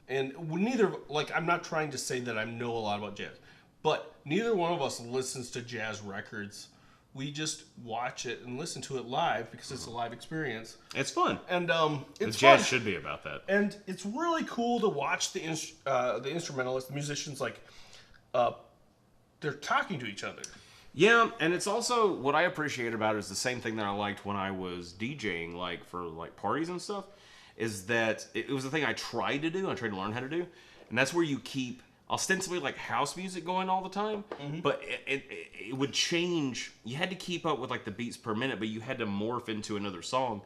and I'm not trying to say that I know a lot about jazz, but neither one of us listens to jazz records. We just watch it and listen to it live because it's a live experience. It's fun. And it's jazz fun. should be about that. And it's really cool to watch the instrumentalists, the musicians, like they're talking to each other. Yeah, and it's also what I appreciate about it is the same thing that I liked when I was DJing, like for like parties and stuff, is that it was the thing I tried to do. I tried to learn how to do, and that's where you keep ostensibly like house music going all the time, but it would change. You had to keep up with like the beats per minute, but you had to morph into another song.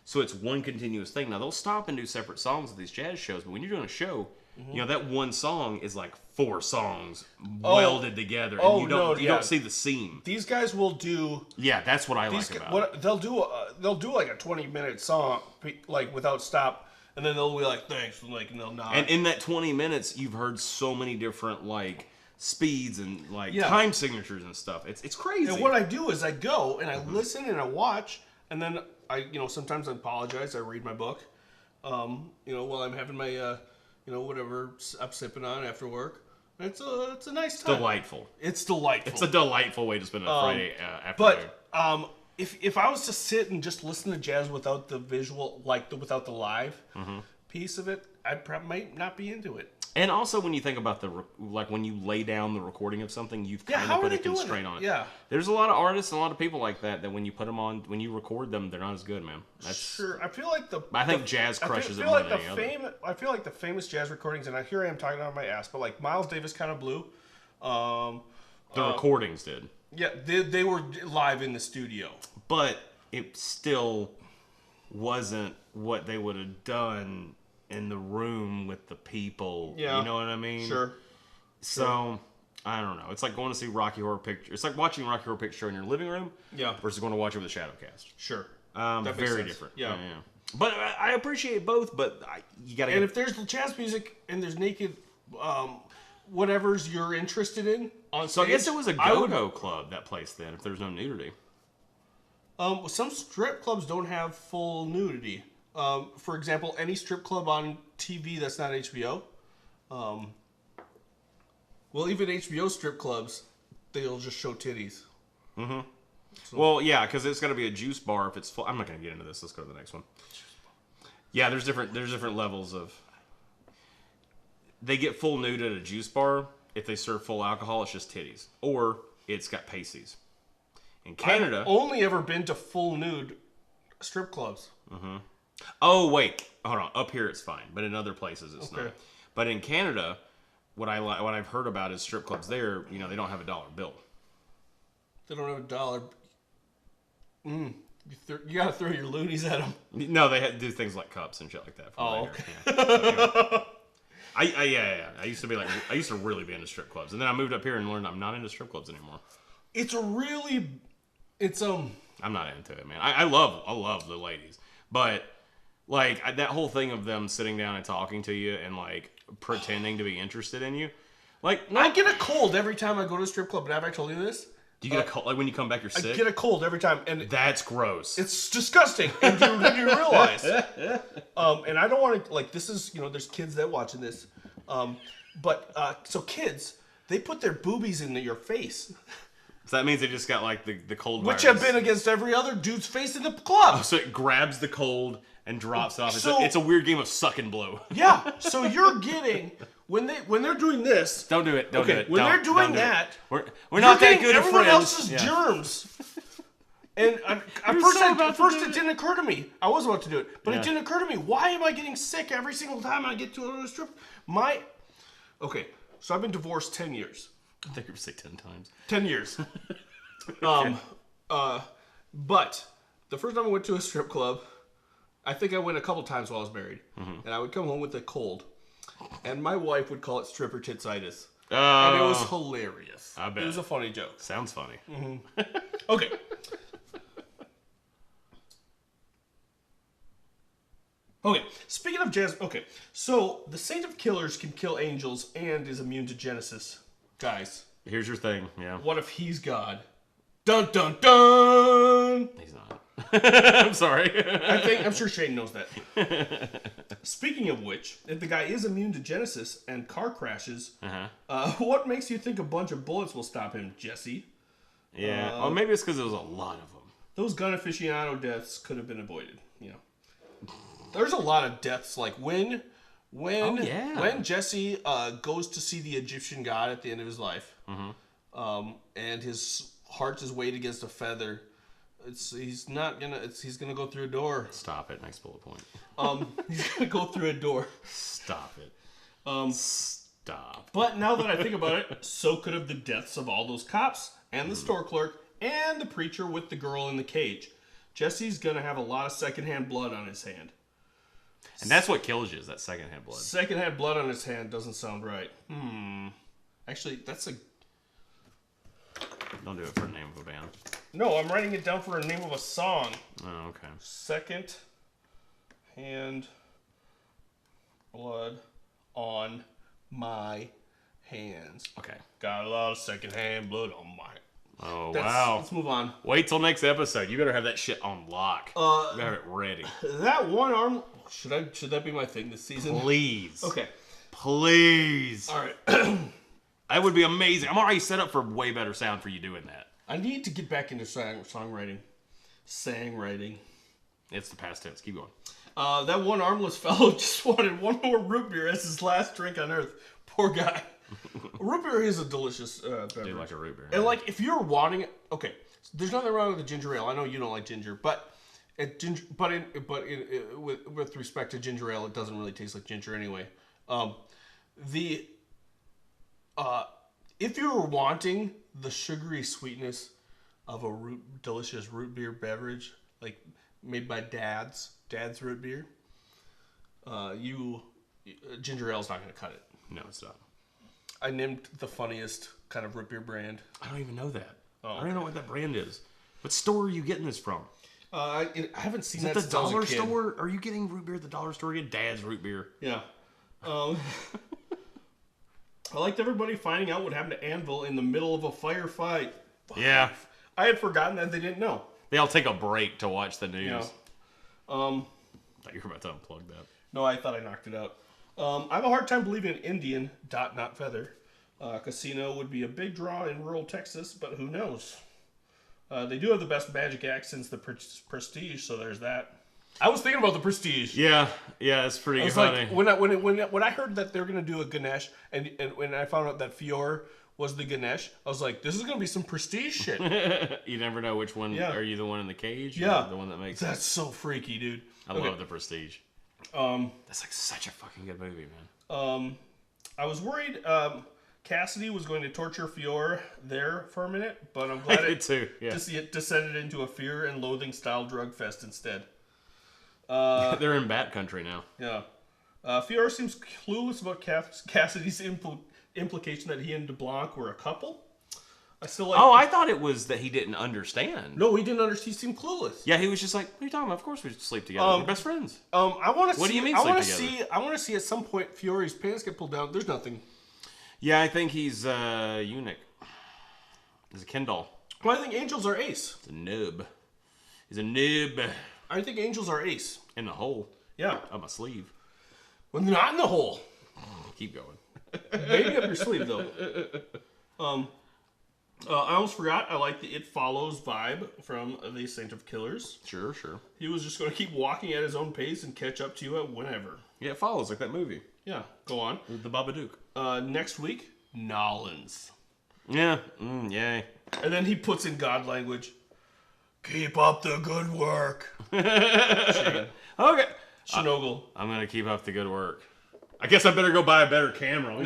So it's one continuous thing. Now they'll stop and do separate songs at these jazz shows, but when you're doing a show, you know that one song is like 4 songs welded together, and you don't see the seam. These guys will do. Yeah, that's what I like about it. They'll do like a 20-minute song like without stop. And then they'll be like, thanks, and they'll nod. And in that 20 minutes, you've heard so many different, like, speeds and, like, time signatures and stuff. It's crazy. And what I do is I go and I listen and I watch, and then sometimes I apologize. I read my book, while I'm having my, whatever I'm sipping on after work. It's a nice time. Delightful. It's delightful. It's a delightful way to spend a Friday afternoon. But, If I was to sit and just listen to jazz without the visual, without the live piece of it, I probably might not be into it. And also, when you think about when you lay down the recording of something, you've kind of put a constraint on it. Yeah. There's a lot of artists and a lot of people like that when you put them on, when you record them, they're not as good, man. Sure. I feel like I think jazz crushes it more than any other. I feel like the famous jazz recordings, and here I am talking out my ass, but like Miles Davis Kind of Blue. The recordings did. Yeah, they were live in the studio. But it still wasn't what they would have done in the room with the people. Yeah. You know what I mean? Sure. So, I don't know. It's like going to see Rocky Horror Picture. It's like watching Rocky Horror Picture in your living room versus going to watch it with a Shadowcast. Sure. Very different. Yeah. But I appreciate both, but you got to... And if there's jazz music and there's naked... whatever's you're interested in on stage. So I guess it was a go-go club, that place, then, if there's no nudity. Some strip clubs don't have full nudity. For example, any strip club on TV that's not HBO. Even HBO strip clubs, they'll just show titties. Mm-hmm. So. Well, yeah, because it's got to be a juice bar if it's full. I'm not going to get into this. Let's go to the next one. Yeah, there's different levels of... They get full nude at a juice bar. If they serve full alcohol, it's just titties. Or it's got pasties. In Canada... I've only ever been to full nude strip clubs. Mm-hmm. Oh, wait. Hold on. Up here it's fine. But in other places it's not. But in Canada, what I've heard about is strip clubs there, they don't have a dollar bill. They don't have a dollar... You gotta throw your loonies at them. No, they do things like cups and shit like that. Okay. Yeah. I used to really be into strip clubs, and then I moved up here and learned I'm not into strip clubs anymore. I'm not into it, man. I love the ladies, but like that whole thing of them sitting down and talking to you and like pretending to be interested in you, like I get a cold every time I go to a strip club. Have I told you this? Do you get a cold? Like when you come back, you're sick? I get a cold every time. And that's gross. It's disgusting. And you realize. And I don't want to, this is, there's kids that watching this. So kids, they put their boobies into your face. So that means they just got the cold Which virus. have been against every other dude's face in the club. Oh, so it grabs the cold and drops it off. It's a weird game of suck and blow. Yeah. So you're getting... When they're doing this, don't do it. Don't do it. When they're doing that, we're not that good of friends. Everyone else's germs. And at first it didn't occur to me. I was about to do it, but it didn't occur to me. Why am I getting sick every single time I get to a strip? Okay, so I've been divorced 10 years. I think you would say 10 times. 10 years. But the first time I went to a strip club, I think I went a couple times while I was married, and I would come home with a cold. And my wife would call it stripper tititis. And it was hilarious. I bet. It was a funny joke. Sounds funny. Mm-hmm. Okay. Okay, speaking of jazz, okay, so the Saint of Killers can kill angels and is immune to Genesis. Guys, Here's your thing. Yeah. what if he's God? Dun dun dun! He's not. I'm sorry. I'm sure Shane knows that. Speaking of which, if the guy is immune to Genesis and car crashes, what makes you think a bunch of bullets will stop him, Jesse? Yeah. Well, maybe it's because there was a lot of them. Those gun aficionado deaths could have been avoided. There's a lot of deaths, like when Jesse goes to see the Egyptian god at the end of his life, and his heart's his weight against a feather. He's gonna go through a door. Stop it. Next bullet point. He's gonna go through a door. Stop it. Stop. But now that I think about it, so could have the deaths of all those cops and the store clerk and the preacher with the girl in the cage. Jesse's gonna have a lot of secondhand blood on his hand. And that's what kills you, is that secondhand blood. Secondhand blood on his hand doesn't sound right. Actually, that's a... Don't do it for the name of a band. No, I'm writing it down for a name of a song. Oh, okay. Second hand blood on my hands. Okay. Got a lot of secondhand blood on my... Oh, wow. Let's move on. Wait till next episode. You better have that shit on lock. You better have it ready. That one arm... Should that be my thing this season? Please. Okay. Please. All right. That would be amazing. I'm already set up for way better sound for you doing that. I need to get back into songwriting. Sangwriting. It's the past tense. Keep going. That one armless fellow just wanted one more root beer as his last drink on Earth. Poor guy. Root beer is a delicious beverage. I do like a root beer. And like, if you're wanting it, okay, there's nothing wrong with the ginger ale. I know you don't like ginger, but with respect to ginger ale, it doesn't really taste like ginger anyway. If you're wanting the sugary sweetness of a delicious root beer beverage, like made by Dad's root beer, ginger ale's not going to cut it. No, it's not. I named the funniest kind of root beer brand. I don't even know that. Oh. I don't even know what that brand is. What store are you getting this from? I haven't seen that the since I was a dollar kid. store? Are you getting root beer at the dollar store again? Dad's root beer. Yeah. I liked everybody finding out what happened to Anvil in the middle of a firefight. Yeah. I had forgotten that they didn't know. They all take a break to watch the news. Yeah. I thought you were about to unplug that. No, I thought I knocked it out. I have a hard time believing an Indian, not feather, casino would be a big draw in rural Texas, but who knows? They do have the best magic act since the Prestige, so there's that. I was thinking about the Prestige. Yeah, it's pretty funny. Like, when I heard that they were going to do a Ganesh, and when I found out that Fior was the Ganesh, I was like, this is going to be some Prestige shit. You never know which one. Yeah. Are you the one in the cage? Yeah. Or the one that makes That's so freaky, dude. I love the Prestige. That's like such a fucking good movie, man. I was worried Cassidy was going to torture Fior there for a minute, but I'm glad it too. Yeah. it descended into a fear and loathing style drug fest instead. They're in Bat Country now. Yeah. Fior seems clueless about Cassidy's implication that he and DeBlanc were a couple. I thought it was that he didn't understand. No, he didn't understand. He seemed clueless. Yeah, he was just like, "What are you talking about? Of course we sleep together. We're best friends." I want to. What do you mean I sleep want to together? I want to see at some point Fiore's pants get pulled down. There's nothing. Yeah, I think he's a eunuch. He's a Ken doll. Well, I think angels are ace. He's a noob. He's a noob. I think angels are ace. In the hole. Yeah. Up my sleeve. Well, not in the hole. Keep going. Maybe up your sleeve, though. I almost forgot. I like the It Follows vibe from the Saint of Killers. Sure. He was just going to keep walking at his own pace and catch up to you at whenever. Yeah, it follows like that movie. Yeah, go on. The Babadook. Next week, Nolans. Yeah, yay. And then he puts in God language. Keep up the good work. Okay. Shinogle. I'm going to keep up the good work. I guess I better go buy a better camera. I'll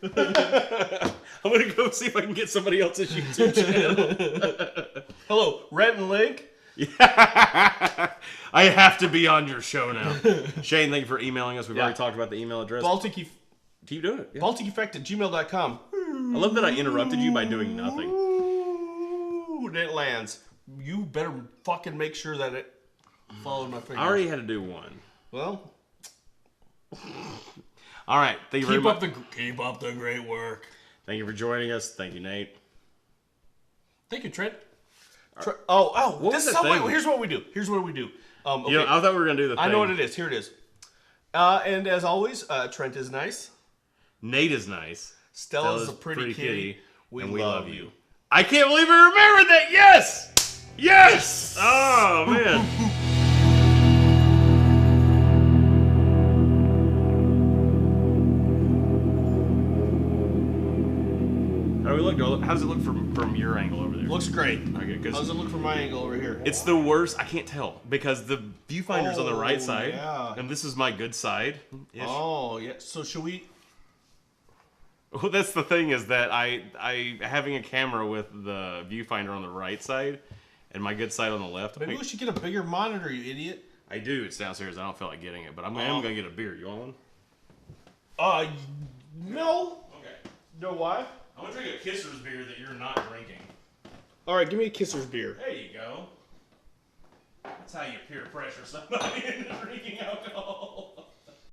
be back. I'm going to go see if I can get somebody else's YouTube channel. Hello, Rhett and Link. I have to be on your show now. Shane, thank you for emailing us. We've already talked about the email address. Baltic Keep doing it. Yeah. BalticEffect@gmail.com. I love that I interrupted you by doing nothing. Ooh, and it lands. You better fucking make sure that it followed my fingers. I already had to do one. Well, all right. Thank you very much. Keep up the great work. Thank you for joining us. Thank you, Nate. Thank you, Trent. What This was is that thing? here's what we do. Okay. You know, I thought we were gonna do the thing. I know what it is. Here it is. And as always, Trent is nice. Nate is nice. Stella's a pretty kitty. And we love you. I can't believe I remembered that. Yes. Yes. Oh man. How do we look? How does it look from your angle over there? Looks great. Okay, How does it look from my angle over here? It's the worst. I can't tell because the viewfinder's on the right side, yeah. and this is my good side. Oh yeah. So should we? Well, that's the thing is that I having a camera with the viewfinder on the right side, and my good side on the left. Maybe we should get a bigger monitor, you idiot. I do. It's downstairs. I don't feel like getting it, but I'm gonna get a beer. You want one? No. Okay. Know why? I'm gonna drink a Kisser's beer that you're not drinking. All right, give me a Kisser's beer. There you go. That's how you peer pressure somebody into drinking alcohol.